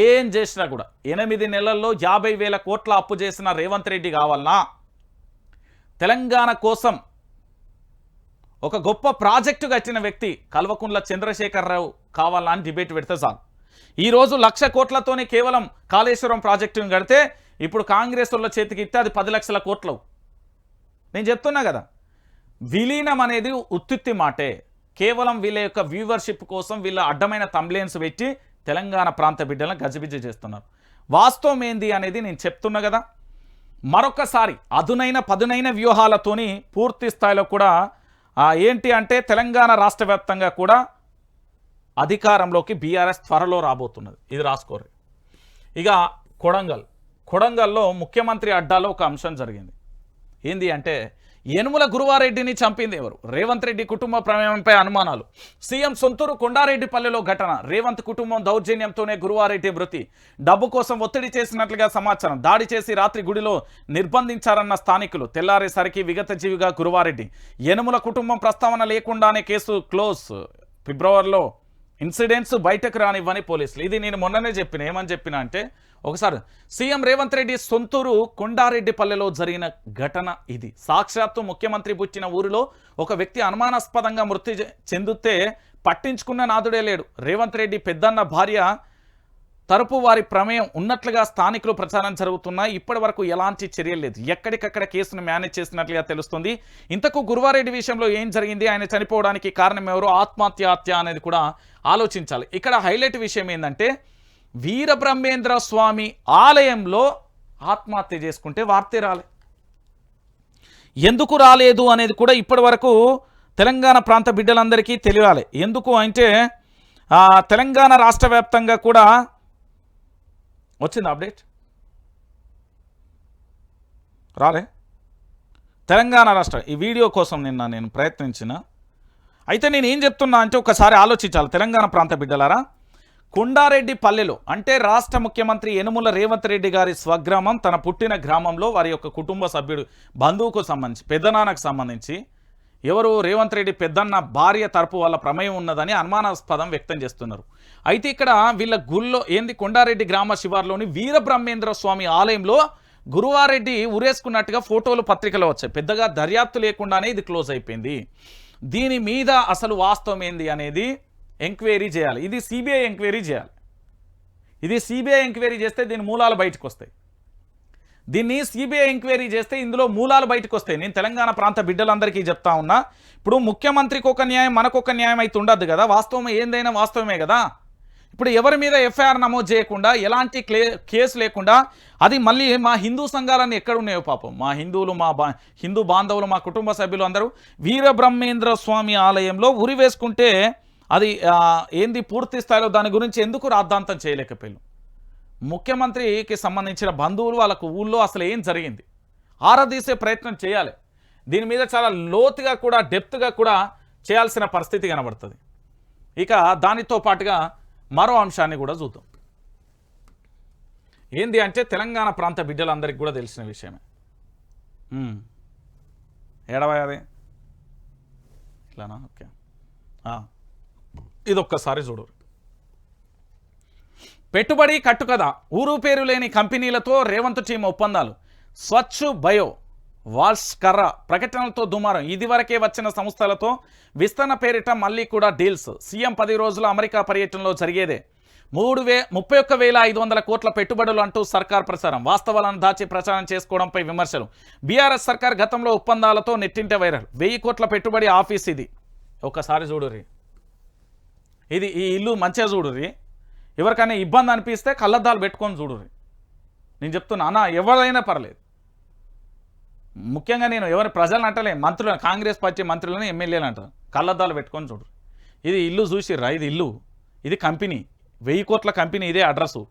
ఏం చేసినా కూడా 8 నెలల్లో 50,000 కోట్ల అప్పు చేసిన రేవంత్ రెడ్డి కావాలన్నా, తెలంగాణ కోసం ఒక గొప్ప ప్రాజెక్టు కట్టిన వ్యక్తి కల్వకుంట్ల చంద్రశేఖరరావు కావాలన్నా అని డిబేట్ పెడితే చాలు. ఈరోజు 1,00,000 కోట్లతోనే కేవలం కాళేశ్వరం ప్రాజెక్టును కడితే ఇప్పుడు కాంగ్రెస్ వాళ్ళ చేతికి ఇస్తే అది 10 లక్షల కోట్లు. నేను చెప్తున్నా కదా, విలీనం అనేది ఉత్తుత్తి మాటే. కేవలం వీళ్ళ యొక్క వ్యూవర్షిప్ కోసం వీళ్ళ అడ్డమైన తంబ్లెయిన్స్ పెట్టి తెలంగాణ ప్రాంత బిడ్డలను గజిబిజ చేస్తున్నారు. వాస్తవం ఏంది అనేది నేను చెప్తున్నా కదా. మరొకసారి పదునైన వ్యూహాలతోని పూర్తి స్థాయిలో కూడా ఏంటి అంటే తెలంగాణ రాష్ట్ర వ్యాప్తంగా కూడా అధికారంలోకి బీఆర్ఎస్ త్వరలో రాబోతున్నది. ఇది రాసుకోరు. ఇక కొడంగల్లో ముఖ్యమంత్రి అడ్డాలో ఒక అంశం జరిగింది. ఏంది అంటే యనుమల గురువారెడ్డిని చంపింది ఎవరు? రేవంత్ రెడ్డి కుటుంబ ప్రమేయంపై అనుమానాలు. సీఎం సొంతూరు కొండారెడ్డిపల్లెలో ఘటన. రేవంత్ కుటుంబం దౌర్జన్యంతోనే గురువారెడ్డి మృతి. డబ్బు కోసం ఒత్తిడి చేసినట్లుగా సమాచారం. దాడి చేసి రాత్రి గుడిలో నిర్బంధించారన్న స్థానికులు. తెల్లారేసరికి విగతజీవిగా గురువారెడ్డి. యనుమల కుటుంబం ప్రస్తావన లేకుండానే కేసు క్లోజ్. ఫిబ్రవరిలో ఇన్సిడెంట్స్ బయటకు రానివ్వని పోలీసులు. ఇది నేను మొన్ననే చెప్పిన. ఏమని చెప్పిన అంటే, ఒకసారి సీఎం రేవంత్ రెడ్డి సొంతూరు కొండారెడ్డిపల్లెలో జరిగిన ఘటన ఇది. సాక్షాత్తు ముఖ్యమంత్రి పుట్టిన ఊరిలో ఒక వ్యక్తి అనుమానాస్పదంగా మృతి చెందితే పట్టించుకున్న నాదుడే లేడు. రేవంత్ రెడ్డి పెద్దన్న భార్య తరపు వారి ప్రమేయం ఉన్నట్లుగా స్థానికులు ప్రచారం జరుగుతున్నాయి. ఇప్పటి వరకు ఎలాంటి చర్యలు లేదు. ఎక్కడికక్కడ కేసును మేనేజ్ చేసినట్లుగా తెలుస్తుంది. ఇంతకు గురువారెడ్డి విషయంలో ఏం జరిగింది, ఆయన చనిపోవడానికి కారణం ఎవరు, ఆత్మహత్య అనేది కూడా ఆలోచించాలి. ఇక్కడ హైలైట్ విషయం ఏంటంటే, వీరబ్రహ్మేంద్ర స్వామి ఆలయంలో ఆత్మహత్య చేసుకుంటే వార్తే రాలే. ఎందుకు రాలేదు అనేది కూడా ఇప్పటి వరకు తెలంగాణ ప్రాంత బిడ్డలందరికీ తెలియాలి. ఎందుకు అంటే తెలంగాణ రాష్ట్ర వ్యాప్తంగా కూడా వచ్చింది అప్డేట్, రాలే. తెలంగాణ రాష్ట్ర ఈ వీడియో కోసం నేను ప్రయత్నించిన. అయితే నేను ఏం చెప్తున్నా అంటే ఒకసారి ఆలోచించాలి తెలంగాణ ప్రాంత బిడ్డలారా. కొండారెడ్డిపల్లెలో అంటే రాష్ట్ర ముఖ్యమంత్రి యనుమల రేవంత్ రెడ్డి గారి స్వగ్రామం, తన పుట్టిన గ్రామంలో వారి యొక్క కుటుంబ సభ్యుడు బంధువుకు సంబంధించి పెద్దనాన్నకు సంబంధించి ఎవరు రేవంత్ రెడ్డి పెద్దన్న భార్య తరపు వాళ్ళ ప్రమేయం ఉన్నదని అనుమానాస్పదం వ్యక్తం చేస్తున్నారు. అయితే ఇక్కడ వీళ్ళ గుళ్ళో ఏంది, కొండారెడ్డి గ్రామ శివార్లోని వీరబ్రహ్మేంద్ర స్వామి ఆలయంలో గురువారెడ్డి ఉరేసుకున్నట్టుగా ఫోటోలు పత్రికలో వచ్చాయి. పెద్దగా దర్యాప్తు లేకుండానే ఇది క్లోజ్ అయిపోయింది. దీని మీద అసలు వాస్తవం ఏంది అనేది ఎంక్వైరీ చేయాలి. ఇది సిబిఐ ఎంక్వైరీ చేయాలి. ఇది సిబిఐ ఎంక్వైరీ చేస్తే దీని మూలాలు బయటకు వస్తాయి. దీన్ని సిబిఐ ఎంక్వైరీ చేస్తే ఇందులో మూలాలు బయటకు వస్తాయి. నేను తెలంగాణ ప్రాంత బిడ్డలందరికీ చెప్తా ఉన్నా. ఇప్పుడు ముఖ్యమంత్రికి ఒక న్యాయం, మనకొక న్యాయం అయితే ఉండద్దు కదా. వాస్తవం ఏందైనా వాస్తవమే కదా. ఇప్పుడు ఎవరి మీద ఎఫ్ఐఆర్ నమోదు చేయకుండా, ఎలాంటి కేసు లేకుండా, అది మళ్ళీ మా హిందూ సంఘాలన్నీ ఎక్కడున్నాయో పాపం, మా హిందువులు, హిందూ బాంధవులు, మా కుటుంబ సభ్యులు అందరూ వీరబ్రహ్మేంద్ర స్వామి ఆలయంలో ఉరి వేసుకుంటే అది ఏంది పూర్తి స్థాయిలో దాని గురించి ఎందుకు రాద్ధాంతం చేయలేకపోయారు? ముఖ్యమంత్రికి సంబంధించిన బంధువులు వాళ్ళకు ఊళ్ళో అసలు ఏం జరిగింది ఆరాధీసే ప్రయత్నం చేయాలి. దీని మీద చాలా లోతుగా కూడా డెప్త్గా కూడా చేయాల్సిన పరిస్థితి కనబడుతుంది. ఇక దానితో పాటుగా మరో అంశాన్ని కూడా చూద్దాం. ఏంది అంటే తెలంగాణ ప్రాంత బిడ్డలందరికీ కూడా తెలిసిన విషయమే. ఏడవది ఇట్లానా? ఓకే, ఇది ఒక్కసారి చూడు. పెట్టుబడి కట్టుకథ. ఊరు పేరు లేని కంపెనీలతో రేవంత్ టీం ఒప్పందాలు. స్వచ్ఛ బయో, వాల్స్ కర్ర ప్రకటనలతో దుమారం. ఇదివరకే వచ్చిన సంస్థలతో విస్తరణ పేరిట మళ్ళీ కూడా డీల్స్. సీఎం 10 రోజుల అమెరికా పర్యటనలో జరిగేదే. 31,500 కోట్ల పెట్టుబడులు అంటూ సర్కార్ ప్రచారం. వాస్తవాలను దాచి ప్రచారం చేసుకోవడంపై విమర్శలు. బీఆర్ఎస్ సర్కార్ గతంలో ఒప్పందాలతో నెట్టింటే వైరల్. 1000 కోట్ల పెట్టుబడి ఆఫీస్ ఇది. ఒకసారి చూడుర్రి, ఇది ఈ ఇల్లు మంచిగా చూడుర్రి. ఎవరికైనా ఇబ్బంది అనిపిస్తే కళ్ళద్దాలు పెట్టుకొని చూడుర్రి. నేను చెప్తున్నా అన్న, ఎవరైనా పర్లేదు. ముఖ్యంగా నేను ఎవరి ప్రజలను అంటలే, మంత్రులను, కాంగ్రెస్ పార్టీ మంత్రులను, ఎమ్మెల్యేలు అంటారు. కళ్ళద్దాలు పెట్టుకొని చూడు. ఇది ఇల్లు చూసిర్రా, ఇది ఇల్లు, ఇది కంపెనీ, 1000 కోట్ల కంపెనీ, ఇదే అడ్రస్సు.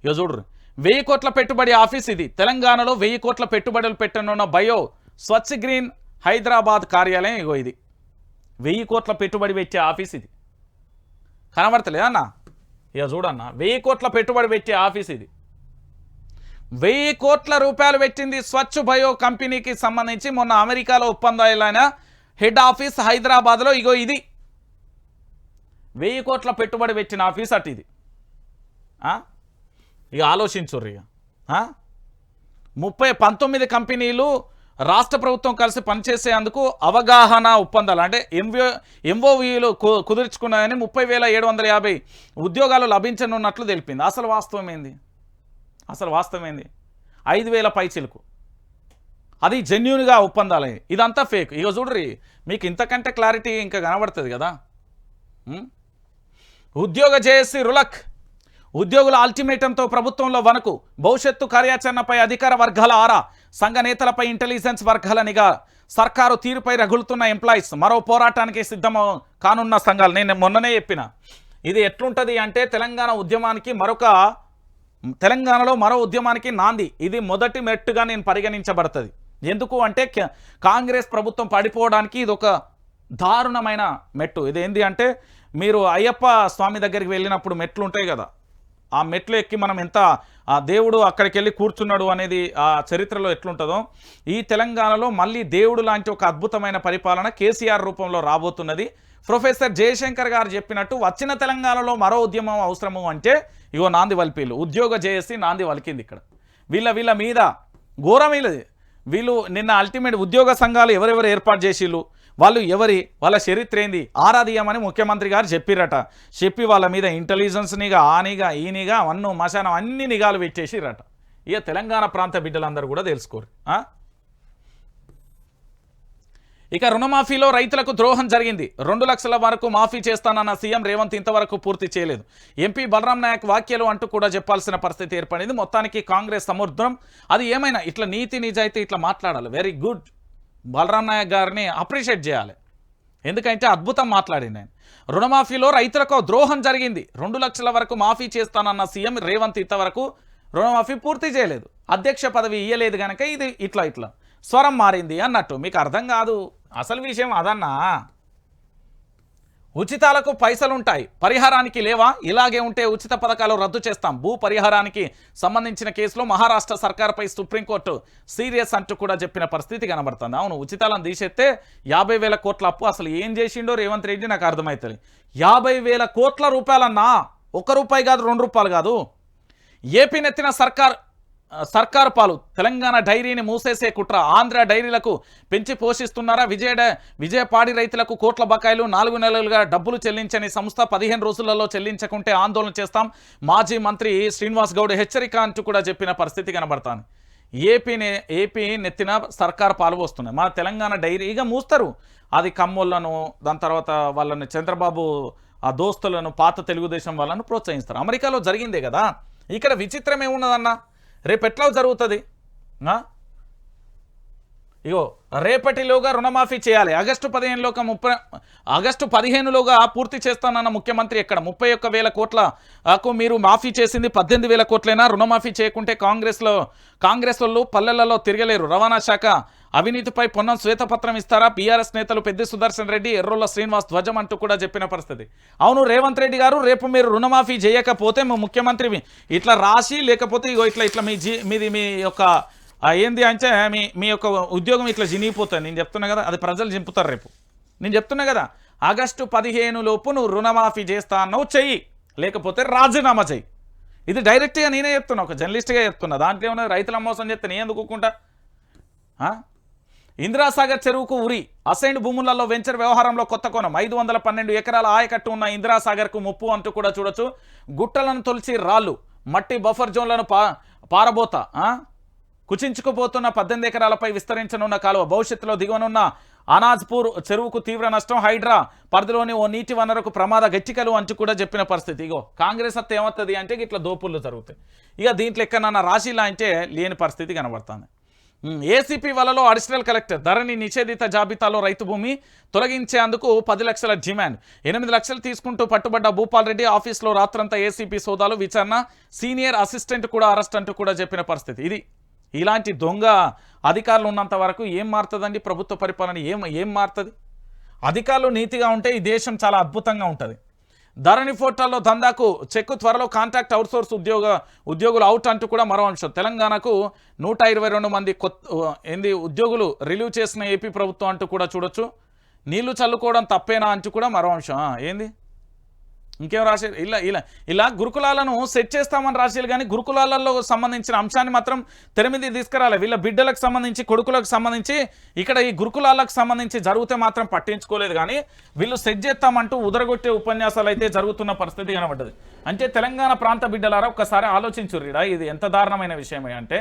ఇక చూడరు, 1000 కోట్ల పెట్టుబడి ఆఫీస్ ఇది. తెలంగాణలో 1000 కోట్ల పెట్టుబడులు పెట్టనున్న బయో స్వచ్ఛ గ్రీన్ హైదరాబాద్ కార్యాలయం. ఇగో ఇది 1000 కోట్ల పెట్టుబడి పెట్టే ఆఫీస్ ఇది. కనబడతలేదు అన్న? ఇక చూడన్న, 1000 కోట్ల పెట్టుబడి పెట్టే ఆఫీస్ ఇది. 1000 కోట్ల రూపాయలు పెట్టింది స్వచ్ఛ బయో కంపెనీకి సంబంధించి. మొన్న అమెరికాలో ఒప్పందాలైన హెడ్ ఆఫీస్ హైదరాబాద్లో ఇగో ఇది 1000 కోట్ల పెట్టుబడి పెట్టిన ఆఫీస్ అటు ఇది. ఇక ఆలోచించుర్రు. ఇక 19 కంపెనీలు రాష్ట్ర ప్రభుత్వం కలిసి పనిచేసేందుకు అవగాహన ఒప్పందాలు అంటే ఎంఓయూలు కుదుర్చుకున్నాయని 30,750 ఉద్యోగాలు లభించనున్నట్లు తెలిపింది. అసలు వాస్తవం ఏంది? 5,000 పైచిలకు. అది జెన్యూన్గా ఒప్పందాలు. ఇదంతా ఫేక్. ఇక చూడ్రి, మీకు ఇంతకంటే క్లారిటీ ఇంకా కనబడుతుంది కదా. ఉద్యోగ జేఏసీ రులక్. ఉద్యోగుల అల్టిమేటంతో ప్రభుత్వంలో వణుకు. భవిష్యత్తు కార్యాచరణపై అధికార వర్గాల ఆరా. సంఘ నేతలపై ఇంటెలిజెన్స్ వర్గాల నిఘా. సర్కారు తీరుపై రగులుతున్న ఎంప్లాయీస్. మరో పోరాటానికి సిద్ధం కానున్న సంఘాలు. నేను మొన్ననే చెప్పిన, ఇది ఎట్లుంటుంది అంటే తెలంగాణలో మరో ఉద్యమానికి నాంది. ఇది మొదటి మెట్టుగా నేను పరిగణించబడుతుంది. ఎందుకు అంటే కాంగ్రెస్ ప్రభుత్వం పడిపోవడానికి ఇది ఒక దారుణమైన మెట్టు. ఇది ఏంది అంటే, మీరు అయ్యప్ప స్వామి దగ్గరికి వెళ్ళినప్పుడు మెట్లు ఉంటాయి కదా, ఆ మెట్లు ఎక్కి మనం ఎంత ఆ దేవుడు అక్కడికి వెళ్ళి కూర్చున్నాడు అనేది ఆ చరిత్రలో ఎట్లుంటుందో, ఈ తెలంగాణలో మళ్ళీ దేవుడు లాంటి ఒక అద్భుతమైన పరిపాలన కేసీఆర్ రూపంలో రాబోతున్నది. ప్రొఫెసర్ జయశంకర్ గారు చెప్పినట్టు వచ్చిన తెలంగాణలో మరో ఉద్యమం అవసరము అంటే ఇగో నాంది వలిపీలు. ఉద్యోగ జేఏసీ నాంది వలికింది. ఇక్కడ వీళ్ళ మీద ఘోరం. వీళ్ళు నిన్న అల్టిమేట్ ఉద్యోగ సంఘాలు ఎవరెవరు ఏర్పాటు చేసిళ్ళు, వాళ్ళ చరిత్ర ఏంది ఆరాధీయమని ముఖ్యమంత్రి గారు చెప్పిరట. చెప్పి వాళ్ళ మీద ఇంటెలిజెన్స్ నిఘా, ఆ నిఘా, ఈ నిఘా, వన్ను మశానం అన్ని నిఘాలు పెట్టేసిరట. ఇక తెలంగాణ ప్రాంత బిడ్డలందరూ కూడా తెలుసుకోరు. ఇక రుణమాఫీలో రైతులకు ద్రోహం జరిగింది. 2 లక్షల వరకు మాఫీ చేస్తానన్న సీఎం రేవంత్ ఇంతవరకు పూర్తి చేయలేదు. ఎంపీ బలరాం నాయక్ వ్యాఖ్యలు అంటూ కూడా చెప్పాల్సిన పరిస్థితి ఏర్పడింది. మొత్తానికి కాంగ్రెస్ సముద్రం. అది ఏమైనా ఇట్లా నీతి నిజాయితీ ఇట్లా మాట్లాడాలి. Very good. బలరాం నాయక్ గారిని అప్రిషియేట్ చేయాలి. ఎందుకంటే అద్భుతం మాట్లాడింది ఆయన. రుణమాఫీలో రైతులకు ద్రోహం జరిగింది. 2 లక్షల వరకు మాఫీ చేస్తానన్న సీఎం రేవంత్ ఇంతవరకు రుణమాఫీ పూర్తి చేయలేదు. అధ్యక్ష పదవి ఇయ్యలేదు కనుక ఇది ఇట్లా స్వరం మారింది అన్నట్టు. మీకు అర్థం కాదు అసలు విషయం అదన్నా. ఉచితాలకు పైసలుంటాయి, పరిహారానికి లేవా? ఇలాగే ఉంటే ఉచిత పథకాలు రద్దు చేస్తాం. భూ పరిహారానికి సంబంధించిన కేసులో మహారాష్ట్ర సర్కార్పై సుప్రీంకోర్టు సీరియస్ అంటూ కూడా చెప్పిన పరిస్థితి కనబడుతుంది. అవును, ఉచితాలను తీసేస్తే 50,000 కోట్ల అప్పు అసలు ఏం చేసిండో రేవంత్ రెడ్డి నాకు అర్థమవుతుంది. 50,000 కోట్ల రూపాయలన్నా, 1 రూపాయి కాదు, 2 రూపాయలు కాదు. ఏపీ నెత్తిన సర్కారు పాలు. తెలంగాణ డైరీని మూసేసే కుట్ర. ఆంధ్ర డైరీలకు పెంచి పోషిస్తున్నారా? విజయపాడి రైతులకు కోట్ల బకాయిలు. 4 నెలలుగా డబ్బులు చెల్లించని సంస్థ 15 రోజులలో చెల్లించకుంటే ఆందోళన చేస్తాం. మాజీ మంత్రి శ్రీనివాస్ గౌడ్ హెచ్చరిక అంటూ కూడా చెప్పిన పరిస్థితి కనబడుతుంది. ఏపీ నెత్తిన సర్కారు పాలు వస్తున్నాయి. మన తెలంగాణ డైరీ ఇక మూస్తారు. అది కమ్మోళ్లను, దాని తర్వాత వాళ్ళని చంద్రబాబు ఆ దోస్తులను, పాత తెలుగుదేశం వాళ్ళను ప్రోత్సహిస్తారు. అమెరికాలో జరిగిందే కదా. ఇక్కడ విచిత్రం ఏమున్నదన్న, రేపు ఎట్లా జరుగుతుంది? ఇగో రేపటిలోగా రుణమాఫీ చేయాలి. ఆగస్టు 15లోగా పూర్తి చేస్తానన్న ముఖ్యమంత్రి ఎక్కడ? 31,000 కోట్లకు మీరు మాఫీ చేసింది 18,000 కోట్లైనా. రుణమాఫీ చేయకుంటే కాంగ్రెస్ వాళ్ళు పల్లెలలో తిరగలేరు. రవాణా శాఖ అవినీతిపై పొన్నం శ్వేతపత్రం ఇస్తారా? బీఆర్ఎస్ నేతలు పెద్ది సుదర్శన్ రెడ్డి, ఎర్రోళ్ల శ్రీనివాస్ ధ్వజం అంటూ కూడా చెప్పిన పరిస్థితి. అవును రేవంత్ రెడ్డి గారు, రేపు మీరు రుణమాఫీ చేయకపోతే ముఖ్యమంత్రి ఇట్లా రాసి, లేకపోతే ఇగో ఇట్లా మీ యొక్క ఏంది అంటే మీ యొక్క ఉద్యోగం ఇట్లా జినిగిపోతుంది. నేను చెప్తున్నా కదా, అది ప్రజలు చింపుతారు రేపు. నేను చెప్తున్నా కదా, ఆగస్టు 15 లోపు నువ్వు రుణమాఫీ చేస్తా అన్నావు, చెయ్యి, లేకపోతే రాజీనామా చెయ్యి. ఇది డైరెక్ట్గా నేనే చెప్తున్నా, ఒక జర్నలిస్ట్గా చెప్తున్నా. దాంట్లో ఏమన్నా రైతుల మోసం చెప్తే నేను ఎందుకు ఊరుకుంటా? ఇందిరాసాగర్ చెరువుకు ఉరి, అసైన్డ్ భూములలో వెంచర్ వ్యవహారంలో కొత్త కోణం. 512 ఎకరాల ఆయకట్టు ఉన్న ఇందిరాసాగర్కు ముప్పు అంటూ కూడా చూడొచ్చు. గుట్టలను తొలిచి రాళ్ళు, మట్టి బఫర్ జోన్లను పారబోత, కుచించుకుపోతున్న 18 ఎకరాలపై విస్తరించనున్న కాలువ, భవిష్యత్తులో దిగువనున్న అనాజ్పూర్ చెరువుకు తీవ్ర నష్టం, హైడ్రా పరిధిలోని ఓ నీటి వనరుకు ప్రమాద గట్టికలు అంటూ కూడా చెప్పిన పరిస్థితి. ఇగో కాంగ్రెస్ అత్త ఏమవుతుంది అంటే ఇట్లా దోపుళ్ళు జరుగుతాయి. ఇక దీంట్లో ఎక్కడన్నా రాశిలా అంటే లేని పరిస్థితి కనబడుతుంది. ఏసీపీ వలలో అడిషనల్ కలెక్టర్, ధరణి నిషేధిత జాబితాలో రైతు భూమి తొలగించేందుకు 10 లక్షల డిమాండ్. 8 లక్షలు తీసుకుంటూ పట్టుబడ్డ భూపాల్ రెడ్డి, ఆఫీస్లో రాత్రంతా ఏసీపీ సోదాలు, విచారణ, సీనియర్ అసిస్టెంట్ కూడా అరెస్ట్ అంటూ కూడా చెప్పిన పరిస్థితి. ఇది ఇలాంటి దొంగ అధికారులు ఉన్నంత వరకు ఏం మారుతుందండి ప్రభుత్వ పరిపాలన? ఏం మారుతుంది? అధికారులు నీతిగా ఉంటే ఈ దేశం చాలా అద్భుతంగా ఉంటుంది. ధరణి పోర్టల్లో దందాకు చెక్కు, త్వరలో కాంట్రాక్ట్ అవుట్సోర్స్ ఉద్యోగులు అవుట్ అంటూ కూడా మరో అంశం. తెలంగాణకు 122 మంది ఉద్యోగులు రిలీవ్ చేసిన ఏపీ ప్రభుత్వం అంటూ కూడా చూడొచ్చు. నీళ్లు చల్లుకోవడం తప్పేనా అంటూ కూడా మరో అంశం. ఏంది ఇంకేం రాశారు? ఇలా గురుకులాలను సెట్ చేస్తామని రాశారు, కానీ గురుకులాలలో సంబంధించిన అంశాన్ని మాత్రం తెర మీద తీసుకురాలి. వీళ్ళ బిడ్డలకు సంబంధించి, కొడుకులకు సంబంధించి, ఇక్కడ ఈ గురుకులాలకు సంబంధించి జరిగితే మాత్రం పట్టించుకోలేదు. కానీ వీళ్ళు సెట్ చేస్తామంటూ ఉదరగొట్టే ఉపన్యాసాలు అయితే జరుగుతున్న పరిస్థితి కనబడ్డది. అంటే తెలంగాణ ప్రాంత బిడ్డలారా ఒక్కసారి ఆలోచించుర్రీడా, ఇది ఎంత దారుణమైన విషయమే అంటే